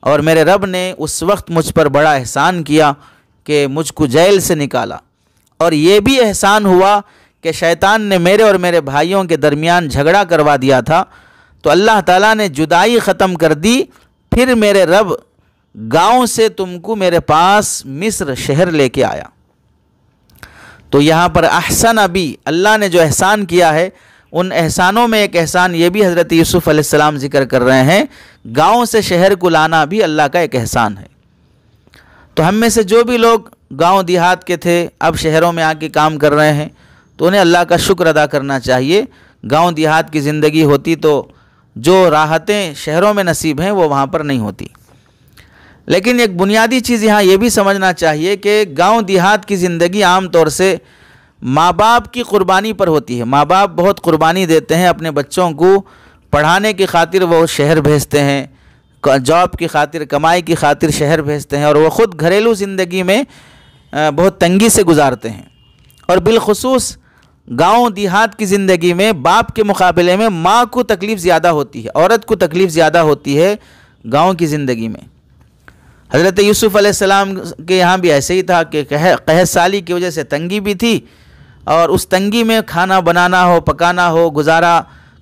اور میرے رب نے اس وقت مجھ پر بڑا احسان کیا کہ مجھ کو جیل سے نکالا، اور یہ بھی احسان ہوا کہ شیطان نے میرے اور میرے بھائیوں کے درمیان جھگڑا کروا دیا تھا. تو اللہ تعالیٰ نے جدائی ختم کر دی. پھر میرے رب گاؤں سے تم کو میرے پاس مصر شہر لے کے آیا. تو یہاں پر احسن ابی، اللہ نے جو احسان کیا ہے، ان احسانوں میں ایک احسان یہ بھی حضرت یوسف علیہ السلام ذکر کر رہے ہیں. گاؤں سے شہر کو لانا بھی اللہ کا ایک احسان ہے. تو ہم میں سے جو بھی لوگ گاؤں دیہات کے تھے اب شہروں میں آ کے کام کر رہے ہیں تو انہیں اللہ کا شکر ادا کرنا چاہیے. گاؤں دیہات کی زندگی ہوتی تو جو راحتیں شہروں میں نصیب ہیں وہ وہاں پر نہیں ہوتی. لیکن ایک بنیادی چیز یہاں یہ بھی سمجھنا چاہیے کہ گاؤں دیہات کی زندگی عام طور سے ماں باپ کی قربانی پر ہوتی ہے. ماں باپ بہت قربانی دیتے ہیں اپنے بچوں کو پڑھانے کی خاطر، وہ شہر بھیجتے ہیں، جاب کی خاطر، کمائی کی خاطر شہر بھیجتے ہیں، اور وہ خود گھریلو زندگی میں بہت تنگی سے گزارتے ہیں. اور بالخصوص گاؤں دیہات کی زندگی میں باپ کے مقابلے میں ماں کو تکلیف زیادہ ہوتی ہے، عورت کو تکلیف زیادہ ہوتی ہے گاؤں کی زندگی میں. حضرت یوسف علیہ السلام کے یہاں بھی ایسے ہی تھا کہ قحط سالی کی وجہ سے تنگی بھی تھی، اور اس تنگی میں کھانا بنانا ہو، پکانا ہو، گزارا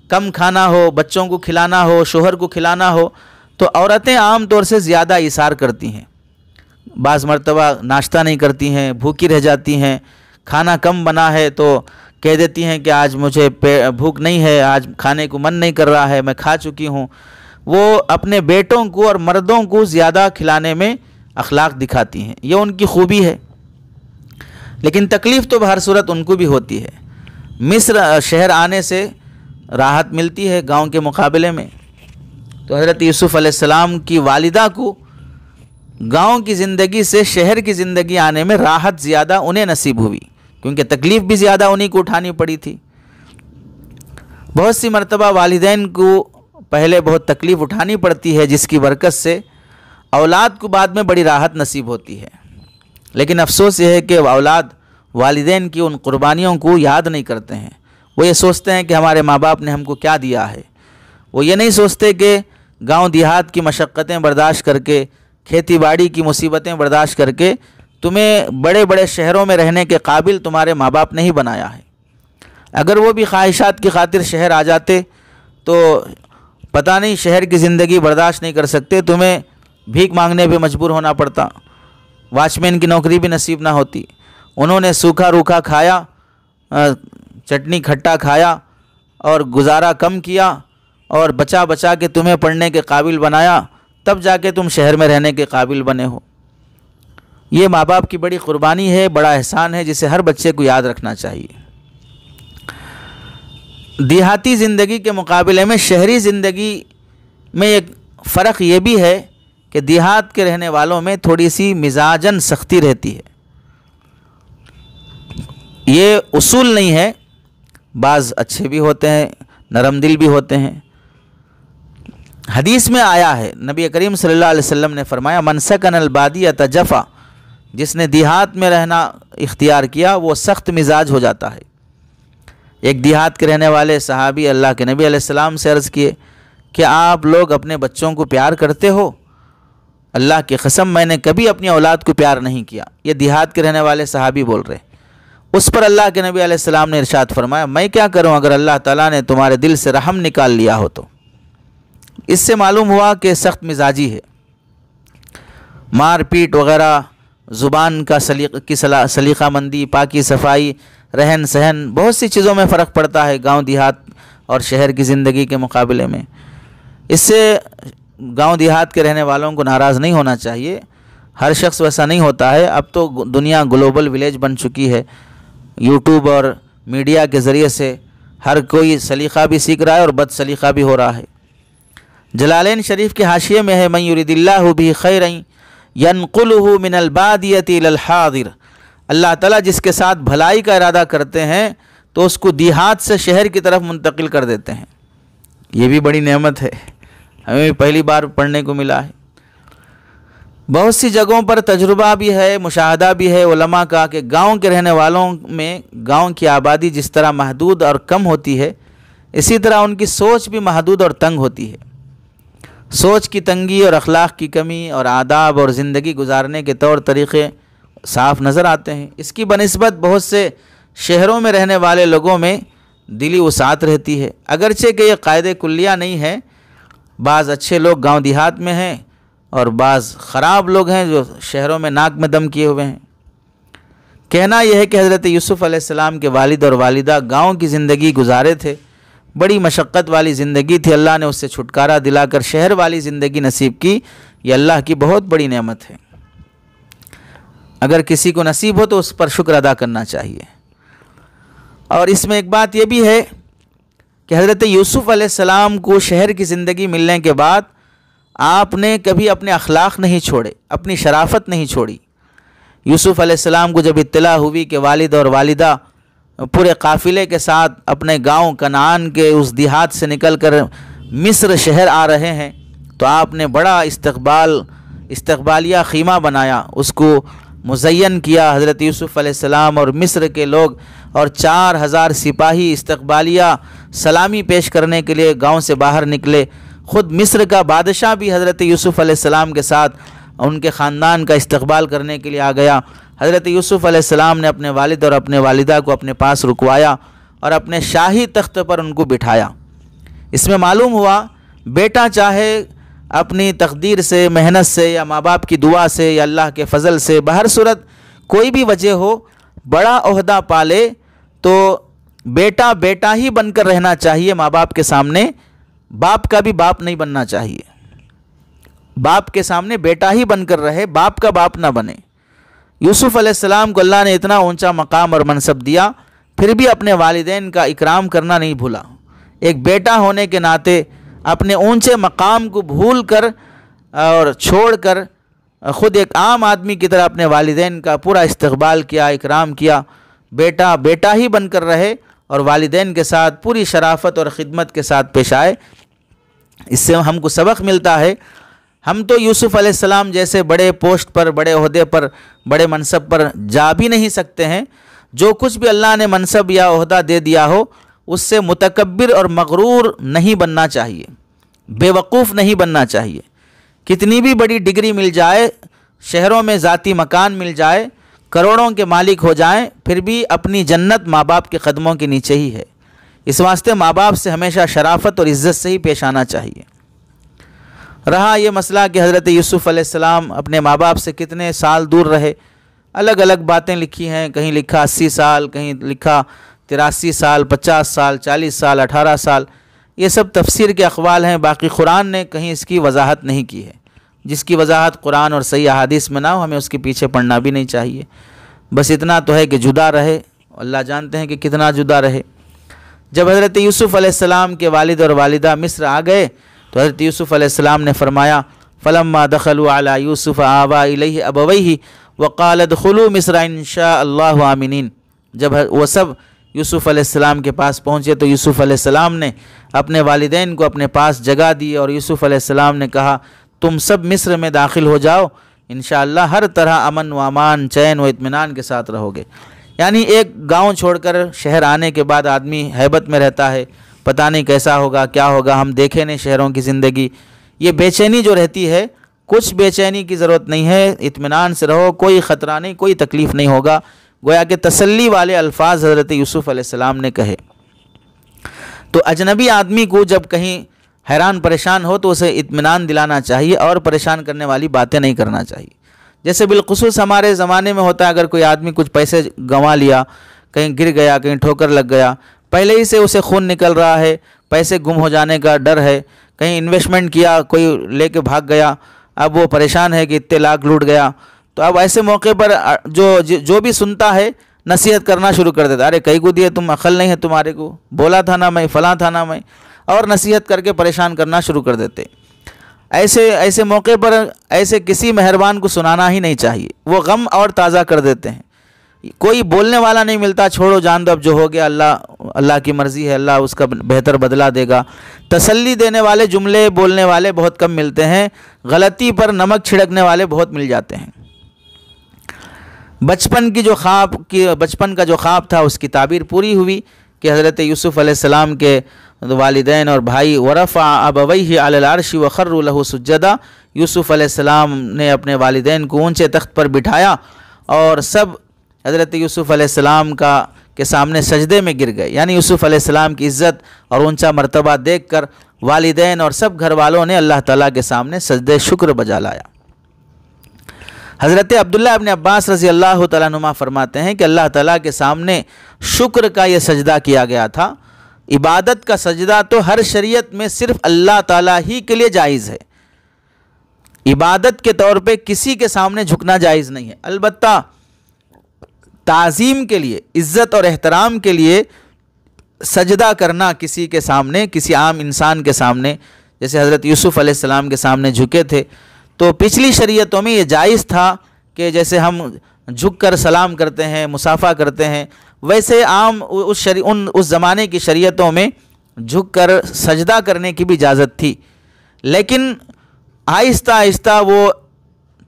کم کھانا ہو، بچوں کو کھلانا ہو، شوہر کو کھلانا ہو، تو عورتیں عام طور سے زیادہ ایثار کرتی ہیں. بعض مرتبہ ناشتہ نہیں کرتی ہیں، بھوکی رہ جاتی ہیں. کھانا کم بنا ہے تو کہہ دیتی ہیں کہ آج مجھے بھوک نہیں ہے، آج کھانے کو من نہیں کر رہا ہے، میں کھا چکی ہوں. وہ اپنے بیٹوں کو اور مردوں کو زیادہ کھلانے میں اخلاق دکھاتی ہیں، یہ ان کی خوبی ہے. لیکن تکلیف تو بہر صورت ان کو بھی ہوتی ہے. مصر شہر آنے سے راحت ملتی ہے گاؤں کے مقابلے میں. تو حضرت یوسف علیہ السلام کی والدہ کو گاؤں کی زندگی سے شہر کی زندگی آنے میں راحت زیادہ انہیں نصیب ہوئی، کیونکہ تکلیف بھی زیادہ انہیں کو اٹھانی پڑی تھی. بہت سی مرتبہ والدین کو پہلے بہت تکلیف اٹھانی پڑتی ہے، جس کی برکت سے اولاد کو بعد میں بڑی راحت نصیب ہوتی ہے، لیکن افسوس یہ ہے کہ اولاد والدین کی ان قربانیوں کو یاد نہیں کرتے ہیں۔ وہ یہ سوچتے ہیں کہ ہمارے ماں باپ نے ہم کو کیا دیا ہے، وہ یہ نہیں سوچتے کہ گاؤں دیہات کی مشقتیں برداشت کر کے، کھیتی باڑی کی مصیبتیں برداشت کر کے تمہیں بڑے بڑے شہروں میں رہنے کے قابل تمہارے ماں باپ نے ہی بنایا ہے۔ اگر وہ بھی خواہشات کی خاطر شہر آ جاتے تو پتہ نہیں شہر کی زندگی برداشت نہیں کر سکتے، تمہیں بھیک مانگنے پہ مجبور ہونا پڑتا، واچ مین کی نوکری بھی نصیب نہ ہوتی۔ انہوں نے سوکھا روکھا کھایا، چٹنی کھٹا کھایا اور گزارا کم کیا اور بچا بچا کے تمہیں پڑھنے کے قابل بنایا، تب جا کے تم شہر میں رہنے کے قابل بنے ہو۔ یہ ماں باپ کی بڑی قربانی ہے، بڑا احسان ہے، جسے ہر بچے کو یاد رکھنا چاہیے۔ دیہاتی زندگی کے مقابلے میں شہری زندگی میں ایک فرق یہ بھی ہے کہ دیہات کے رہنے والوں میں تھوڑی سی مزاجاً سختی رہتی ہے۔ یہ اصول نہیں ہے، بعض اچھے بھی ہوتے ہیں، نرم دل بھی ہوتے ہیں۔ حدیث میں آیا ہے، نبی کریم صلی اللہ علیہ وسلم نے فرمایا، من سکن البادیۃ جفا، جس نے دیہات میں رہنا اختیار کیا وہ سخت مزاج ہو جاتا ہے۔ ایک دیہات کے رہنے والے صحابی اللہ کے نبی علیہ السلام سے عرض کیے کہ آپ لوگ اپنے بچوں کو پیار کرتے ہو؟ اللہ کی قسم میں نے کبھی اپنی اولاد کو پیار نہیں کیا۔ یہ دیہات کے رہنے والے صحابی بول رہے۔ اس پر اللہ کے نبی علیہ السلام نے ارشاد فرمایا، میں کیا کروں اگر اللہ تعالیٰ نے تمہارے دل سے رحم نکال لیا ہو تو۔ اس سے معلوم ہوا کہ سخت مزاجی ہے، مار پیٹ وغیرہ، زبان کا سلیقہ مندی، پاکی صفائی، رہن سہن، بہت سی چیزوں میں فرق پڑتا ہے گاؤں دیہات اور شہر کی زندگی کے مقابلے میں۔ اس سے گاؤں دیہات کے رہنے والوں کو ناراض نہیں ہونا چاہیے، ہر شخص ویسا نہیں ہوتا ہے۔ اب تو دنیا گلوبل ولیج بن چکی ہے، یوٹیوب اور میڈیا کے ذریعے سے ہر کوئی سلیقہ بھی سیکھ رہا ہے اور بد سلیقہ بھی ہو رہا ہے۔ جلالین شریف کے حاشیے میں ہے، من یرید اللہ بہ خیرا ینقلہ من البادیۃ الی الحاضر، اللہ تعالیٰ جس کے ساتھ بھلائی کا ارادہ کرتے ہیں تو اس کو دیہات سے شہر کی طرف منتقل کر دیتے ہیں۔ یہ بھی بڑی نعمت ہے، ہمیں بھی پہلی بار پڑھنے کو ملا ہے۔ بہت سی جگہوں پر تجربہ بھی ہے، مشاہدہ بھی ہے علماء کا کہ گاؤں کے رہنے والوں میں گاؤں کی آبادی جس طرح محدود اور کم ہوتی ہے، اسی طرح ان کی سوچ بھی محدود اور تنگ ہوتی ہے۔ سوچ کی تنگی اور اخلاق کی کمی اور آداب اور زندگی گزارنے کے طور طریقے صاف نظر آتے ہیں۔ اس کی بنسبت بہت سے شہروں میں رہنے والے لوگوں میں دلی وسعت رہتی ہے، اگرچہ کہ یہ قاعدے کلیہ نہیں ہے، بعض اچھے لوگ گاؤں دیہات میں ہیں اور بعض خراب لوگ ہیں جو شہروں میں ناک میں دم کیے ہوئے ہیں۔ کہنا یہ ہے کہ حضرت یوسف علیہ السلام کے والد اور والدہ گاؤں کی زندگی گزارے تھے، بڑی مشقت والی زندگی تھی، اللہ نے اس سے چھٹکارا دلا کر شہر والی زندگی نصیب کی۔ یہ اللہ کی بہت بڑی نعمت ہے، اگر کسی کو نصیب ہو تو اس پر شکر ادا کرنا چاہیے۔ اور اس میں ایک بات یہ بھی ہے کہ حضرت یوسف علیہ السلام کو شہر کی زندگی ملنے کے بعد آپ نے کبھی اپنے اخلاق نہیں چھوڑے، اپنی شرافت نہیں چھوڑی۔ یوسف علیہ السلام کو جب اطلاع ہوئی کہ والد اور والدہ پورے قافلے کے ساتھ اپنے گاؤں کنعان کے اس دیہات سے نکل کر مصر شہر آ رہے ہیں تو آپ نے بڑا استقبالیہ خیمہ بنایا، اس کو مزین کیا۔ حضرت یوسف علیہ السلام اور مصر کے لوگ اور 4000 سپاہی استقبالیہ سلامی پیش کرنے کے لیے گاؤں سے باہر نکلے۔ خود مصر کا بادشاہ بھی حضرت یوسف علیہ السلام کے ساتھ ان کے خاندان کا استقبال کرنے کے لیے آ گیا۔ حضرت یوسف علیہ السلام نے اپنے والد اور اپنے والدہ کو اپنے پاس رکوایا اور اپنے شاہی تخت پر ان کو بٹھایا۔ اس میں معلوم ہوا بیٹا چاہے اپنی تقدیر سے، محنت سے یا ماں باپ کی دعا سے یا اللہ کے فضل سے، بہر صورت کوئی بھی وجہ ہو، بڑا عہدہ پالے تو بیٹا بیٹا ہی بن کر رہنا چاہیے ماں باپ کے سامنے، باپ کا بھی باپ نہیں بننا چاہیے۔ باپ کے سامنے بیٹا ہی بن کر رہے، باپ کا باپ نہ بنے۔ یوسف علیہ السلام کو اللہ نے اتنا اونچا مقام اور منصب دیا، پھر بھی اپنے والدین کا اکرام کرنا نہیں بھولا۔ ایک بیٹا ہونے کے ناطے اپنے اونچے مقام کو بھول کر اور چھوڑ کر خود ایک عام آدمی کی طرح اپنے والدین کا پورا استقبال کیا، اکرام کیا۔ بیٹا بیٹا ہی بن کر رہے اور والدین کے ساتھ پوری شرافت اور خدمت کے ساتھ پیش آئے۔ اس سے ہم کو سبق ملتا ہے۔ ہم تو یوسف علیہ السلام جیسے بڑے پوسٹ پر، بڑے عہدے پر، بڑے منصب پر جا بھی نہیں سکتے ہیں۔ جو کچھ بھی اللہ نے منصب یا عہدہ دے دیا ہو اس سے متکبر اور مغرور نہیں بننا چاہیے، بے وقوف نہیں بننا چاہیے۔ کتنی بھی بڑی ڈگری مل جائے، شہروں میں ذاتی مکان مل جائے، کروڑوں کے مالک ہو جائیں، پھر بھی اپنی جنت ماں باپ کے قدموں کے نیچے ہی ہے۔ اس واسطے ماں باپ سے ہمیشہ شرافت اور عزت سے ہی پیش آنا چاہیے۔ رہا یہ مسئلہ کہ حضرت یوسف علیہ السلام اپنے ماں باپ سے کتنے سال دور رہے، الگ الگ باتیں لکھی ہیں، کہیں لکھا 80 سال، کہیں لکھا 83 سال، 50 سال، 40 سال، 18 سال، یہ سب تفسیر کے اقوال ہیں۔ باقی قرآن نے کہیں اس کی وضاحت نہیں کی ہے۔ جس کی وضاحت قرآن اور صحیح احادیث میں نہ ہو ہمیں اس کے پیچھے پڑنا بھی نہیں چاہیے۔ بس اتنا تو ہے کہ جدا رہے، اللہ جانتے ہیں کہ کتنا جدا رہے۔ جب حضرت یوسف علیہ السلام کے والد اور والدہ مصر آ گئے تو حضرت یوسف علیہ السلام نے فرمایا فلما دخلوا علی یوسف آوا الیہ ابویہ وقال ادخلوا مصر ان شاء اللہ آمنین۔ جب وہ سب یوسف علیہ السلام کے پاس پہنچے تو یوسف علیہ السلام نے اپنے والدین کو اپنے پاس جگہ دی اور یوسف علیہ السلام نے کہا تم سب مصر میں داخل ہو جاؤ، انشاءاللہ ہر طرح امن و امان، چین و اطمینان کے ساتھ رہو گے۔ یعنی ایک گاؤں چھوڑ کر شہر آنے کے بعد آدمی ہیبت میں رہتا ہے، پتہ نہیں کیسا ہوگا، کیا ہوگا، ہم دیکھے نہیں شہروں کی زندگی، یہ بے چینی جو رہتی ہے، کچھ بے چینی کی ضرورت نہیں ہے، اطمینان سے رہو، کوئی خطرہ نہیں، کوئی تکلیف نہیں ہوگا۔ گویا کہ تسلی والے الفاظ حضرت یوسف علیہ السلام نے کہے۔ تو اجنبی آدمی کو جب کہیں حیران پریشان ہو تو اسے اطمینان دلانا چاہیے اور پریشان کرنے والی باتیں نہیں کرنا چاہیے۔ جیسے بالخصوص ہمارے زمانے میں ہوتا ہے، اگر کوئی آدمی کچھ پیسے گنوا لیا، کہیں گر گیا، کہیں ٹھوکر لگ گیا، پہلے ہی سے اسے خون نکل رہا ہے، پیسے گم ہو جانے کا ڈر ہے، کہیں انویسٹمنٹ کیا کوئی لے کے بھاگ گیا، اب وہ پریشان ہے کہ اتنے لاکھ لوٹ گیا، تو اب ایسے موقع پر جو بھی سنتا ہے نصیحت کرنا شروع کر دیتا، ارے کئی کو دیے، تم عقل نہیں ہے تمہارے کو، بولا تھا نا میں، فلاں تھا نا میں، اور نصیحت کر کے پریشان کرنا شروع کر دیتے۔ ایسے موقع پر ایسے کسی مہربان کو سنانا ہی نہیں چاہیے، وہ غم اور تازہ کر دیتے ہیں۔ کوئی بولنے والا نہیں ملتا، چھوڑو جان دو، اب جو ہو گیا اللہ کی مرضی ہے، اللہ اس کا بہتر بدلہ دے گا۔ تسلی دینے والے جملے بولنے والے بہت کم ملتے ہیں، غلطی پر نمک چھڑکنے والے بہت مل جاتے ہیں۔ بچپن کا جو خواب تھا اس کی تعبیر پوری ہوئی کہ حضرت یوسف علیہ السلام کے والدین اور بھائی ورفع ابویہ علی العرش وخروا لہ سجدا، یوسف علیہ السلام نے اپنے والدین کو اونچے تخت پر بٹھایا اور سب حضرت یوسف علیہ السلام کے سامنے سجدے میں گر گئے۔ یعنی یوسف علیہ السلام کی عزت اور اونچا مرتبہ دیکھ کر والدین اور سب گھر والوں نے اللہ تعالیٰ کے سامنے سجدے شکر بجا لایا۔ حضرت عبداللہ ابن عباس رضی اللہ تعالیٰ عنہما فرماتے ہیں کہ اللہ تعالیٰ کے سامنے شکر کا یہ سجدہ کیا گیا تھا۔ عبادت کا سجدہ تو ہر شریعت میں صرف اللہ تعالیٰ ہی کے لیے جائز ہے، عبادت کے طور پہ کسی کے سامنے جھکنا جائز نہیں ہے۔ البتہ تعظیم کے لیے، عزت اور احترام کے لیے سجدہ کرنا کسی کے سامنے، کسی عام انسان کے سامنے، جیسے حضرت یوسف علیہ السلام کے سامنے جھکے تھے، تو پچھلی شریعتوں میں یہ جائز تھا کہ جیسے ہم جھک کر سلام کرتے ہیں، مصافحہ کرتے ہیں، ویسے عام اس زمانے کی شریعتوں میں جھک کر سجدہ کرنے کی بھی اجازت تھی، لیکن آہستہ آہستہ وہ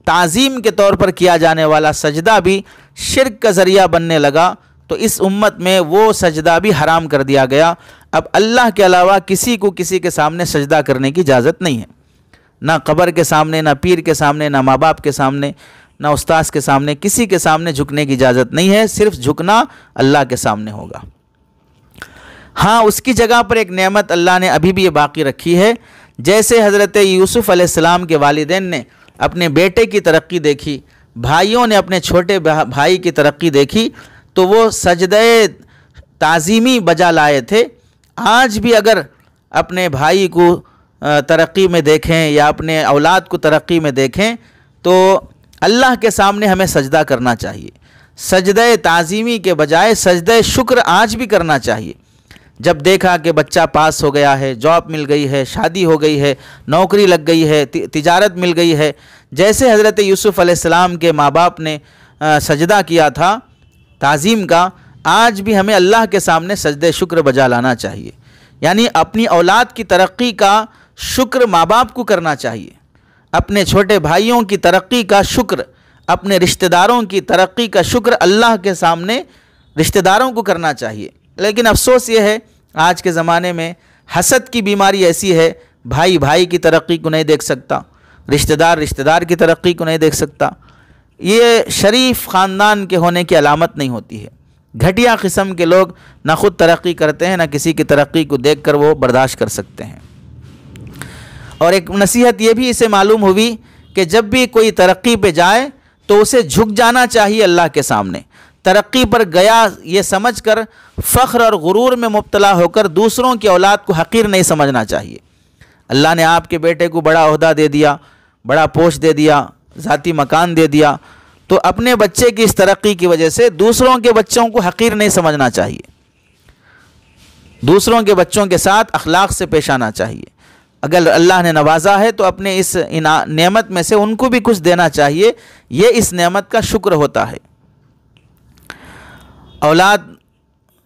تعظیم کے طور پر کیا جانے والا سجدہ بھی شرک کا ذریعہ بننے لگا، تو اس امت میں وہ سجدہ بھی حرام کر دیا گیا۔ اب اللہ کے علاوہ کسی کو کسی کے سامنے سجدہ کرنے کی اجازت نہیں ہے، نہ قبر کے سامنے، نہ پیر کے سامنے، نہ ماں باپ کے سامنے، نہ استاذ کے سامنے، کسی کے سامنے جھکنے کی اجازت نہیں ہے، صرف جھکنا اللہ کے سامنے ہوگا۔ ہاں، اس کی جگہ پر ایک نعمت اللہ نے ابھی بھی یہ باقی رکھی ہے، جیسے حضرت یوسف علیہ السلام کے والدین نے اپنے بیٹے کی ترقی دیکھی، بھائیوں نے اپنے چھوٹے بھائی کی ترقی دیکھی، تو وہ سجدہ تعظیمی بجا لائے تھے۔ آج بھی اگر اپنے بھائی کو ترقی میں دیکھیں یا اپنے اولاد کو ترقی میں دیکھیں تو اللہ کے سامنے ہمیں سجدہ کرنا چاہیے، سجدہ تعظیمی کے بجائے سجدہ شکر آج بھی کرنا چاہیے۔ جب دیکھا کہ بچہ پاس ہو گیا ہے، جاب مل گئی ہے، شادی ہو گئی ہے، نوکری لگ گئی ہے، تجارت مل گئی ہے، جیسے حضرت یوسف علیہ السلام کے ماں باپ نے سجدہ کیا تھا تعظیم کا، آج بھی ہمیں اللہ کے سامنے سجدہ شکر بجا لانا چاہیے، یعنی اپنی اولاد کی ترقی کا شکر ماں باپ کو کرنا چاہیے، اپنے چھوٹے بھائیوں کی ترقی کا شکر، اپنے رشتہ داروں کی ترقی کا شکر اللہ کے سامنے رشتہ داروں کو کرنا چاہیے۔ لیکن افسوس یہ ہے آج کے زمانے میں حسد کی بیماری ایسی ہے، بھائی بھائی کی ترقی کو نہیں دیکھ سکتا، رشتہ دار کی ترقی کو نہیں دیکھ سکتا۔ یہ شریف خاندان کے ہونے کی علامت نہیں ہوتی ہے۔ گھٹیا قسم کے لوگ نہ خود ترقی کرتے ہیں، نہ کسی کی ترقی کو دیکھ کر وہ برداشت کر سکتے ہیں۔ اور ایک نصیحت یہ بھی اسے معلوم ہوئی کہ جب بھی کوئی ترقی پہ جائے تو اسے جھک جانا چاہیے اللہ کے سامنے۔ ترقی پر گیا یہ سمجھ کر فخر اور غرور میں مبتلا ہو کر دوسروں کی اولاد کو حقیر نہیں سمجھنا چاہیے۔ اللہ نے آپ کے بیٹے کو بڑا عہدہ دے دیا، بڑا پوسٹ دے دیا، ذاتی مکان دے دیا، تو اپنے بچے کی اس ترقی کی وجہ سے دوسروں کے بچوں کو حقیر نہیں سمجھنا چاہیے، دوسروں کے بچوں کے ساتھ اخلاق سے پیش آنا چاہیے۔ اگر اللہ نے نوازا ہے تو اپنے اس نعمت میں سے ان کو بھی کچھ دینا چاہیے، یہ اس نعمت کا شکر ہوتا ہے۔ اولاد،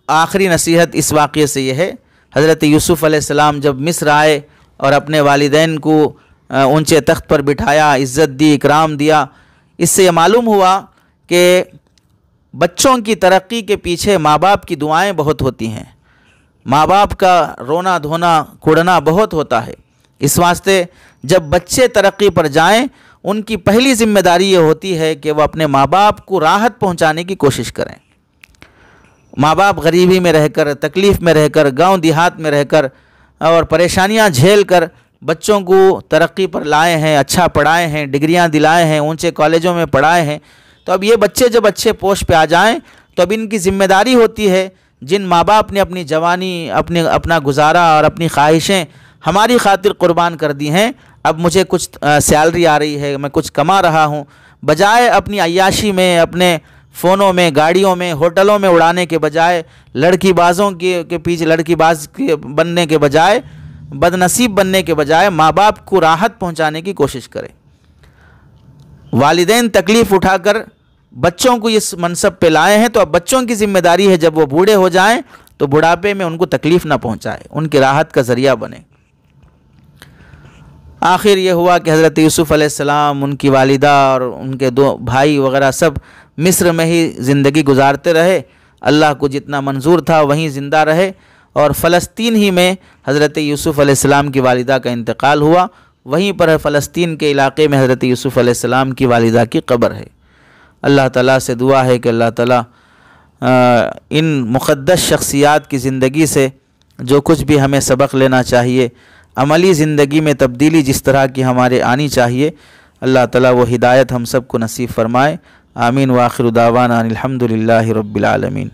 آخری نصیحت اس واقعے سے یہ ہے، حضرت یوسف علیہ السلام جب مصر آئے اور اپنے والدین کو اونچے تخت پر بٹھایا، عزت دی، اکرام دیا، اس سے یہ معلوم ہوا کہ بچوں کی ترقی کے پیچھے ماں باپ کی دعائیں بہت ہوتی ہیں، ماں باپ کا رونا دھونا کڑنا بہت ہوتا ہے۔ اس واسطے جب بچے ترقی پر جائیں ان کی پہلی ذمہ داری یہ ہوتی ہے کہ وہ اپنے ماں باپ کو راحت پہنچانے کی کوشش کریں۔ ماں باپ غریبی میں رہ کر، تکلیف میں رہ کر، گاؤں دیہات میں رہ کر اور پریشانیاں جھیل کر بچوں کو ترقی پر لائے ہیں، اچھا پڑھائے ہیں، ڈگریاں دلائے ہیں، اونچے کالجوں میں پڑھائے ہیں، تو اب یہ بچے جب اچھے پوسٹ پہ آ جائیں تو اب ان کی ذمہ داری ہوتی ہے، جن ماں باپ نے اپنی جوانی، اپنا گزارا اور اپنی خواہشیں ہماری خاطر قربان کر دی ہیں، اب مجھے کچھ سیلری آ رہی ہے، میں کچھ کما رہا ہوں، بجائے اپنی عیاشی میں، اپنے فونوں میں، گاڑیوں میں، ہوٹلوں میں اڑانے کے بجائے، لڑکی بازوں کے پیچھے لڑکی باز بننے کے بجائے، بد نصیب بننے کے بجائے ماں باپ کو راحت پہنچانے کی کوشش کرے۔ والدین تکلیف اٹھا کر بچوں کو اس منصب پہ لائے ہیں، تو اب بچوں کی ذمہ داری ہے جب وہ بوڑھے ہو جائیں تو بڑھاپے میں ان کو تکلیف نہ پہنچائے، ان کی راحت کا ذریعہ بنے۔ آخر یہ ہوا کہ حضرت یوسف علیہ السلام، ان کی والدہ اور ان کے دو بھائی وغیرہ سب مصر میں ہی زندگی گزارتے رہے، اللہ کو جتنا منظور تھا وہیں زندہ رہے، اور فلسطین ہی میں حضرت یوسف علیہ السلام کی والدہ کا انتقال ہوا، وہیں پر فلسطین کے علاقے میں حضرت یوسف علیہ السلام کی والدہ کی قبر ہے۔ اللہ تعالیٰ سے دعا ہے کہ اللہ تعالیٰ ان مقدس شخصیات کی زندگی سے جو کچھ بھی ہمیں سبق لینا چاہیے، عملی زندگی میں تبدیلی جس طرح کی ہمارے آنی چاہیے، اللہ تعالیٰ وہ ہدایت ہم سب کو نصیب فرمائے۔ آمین۔ وآخر دعوانا الحمد للہ رب العالمین۔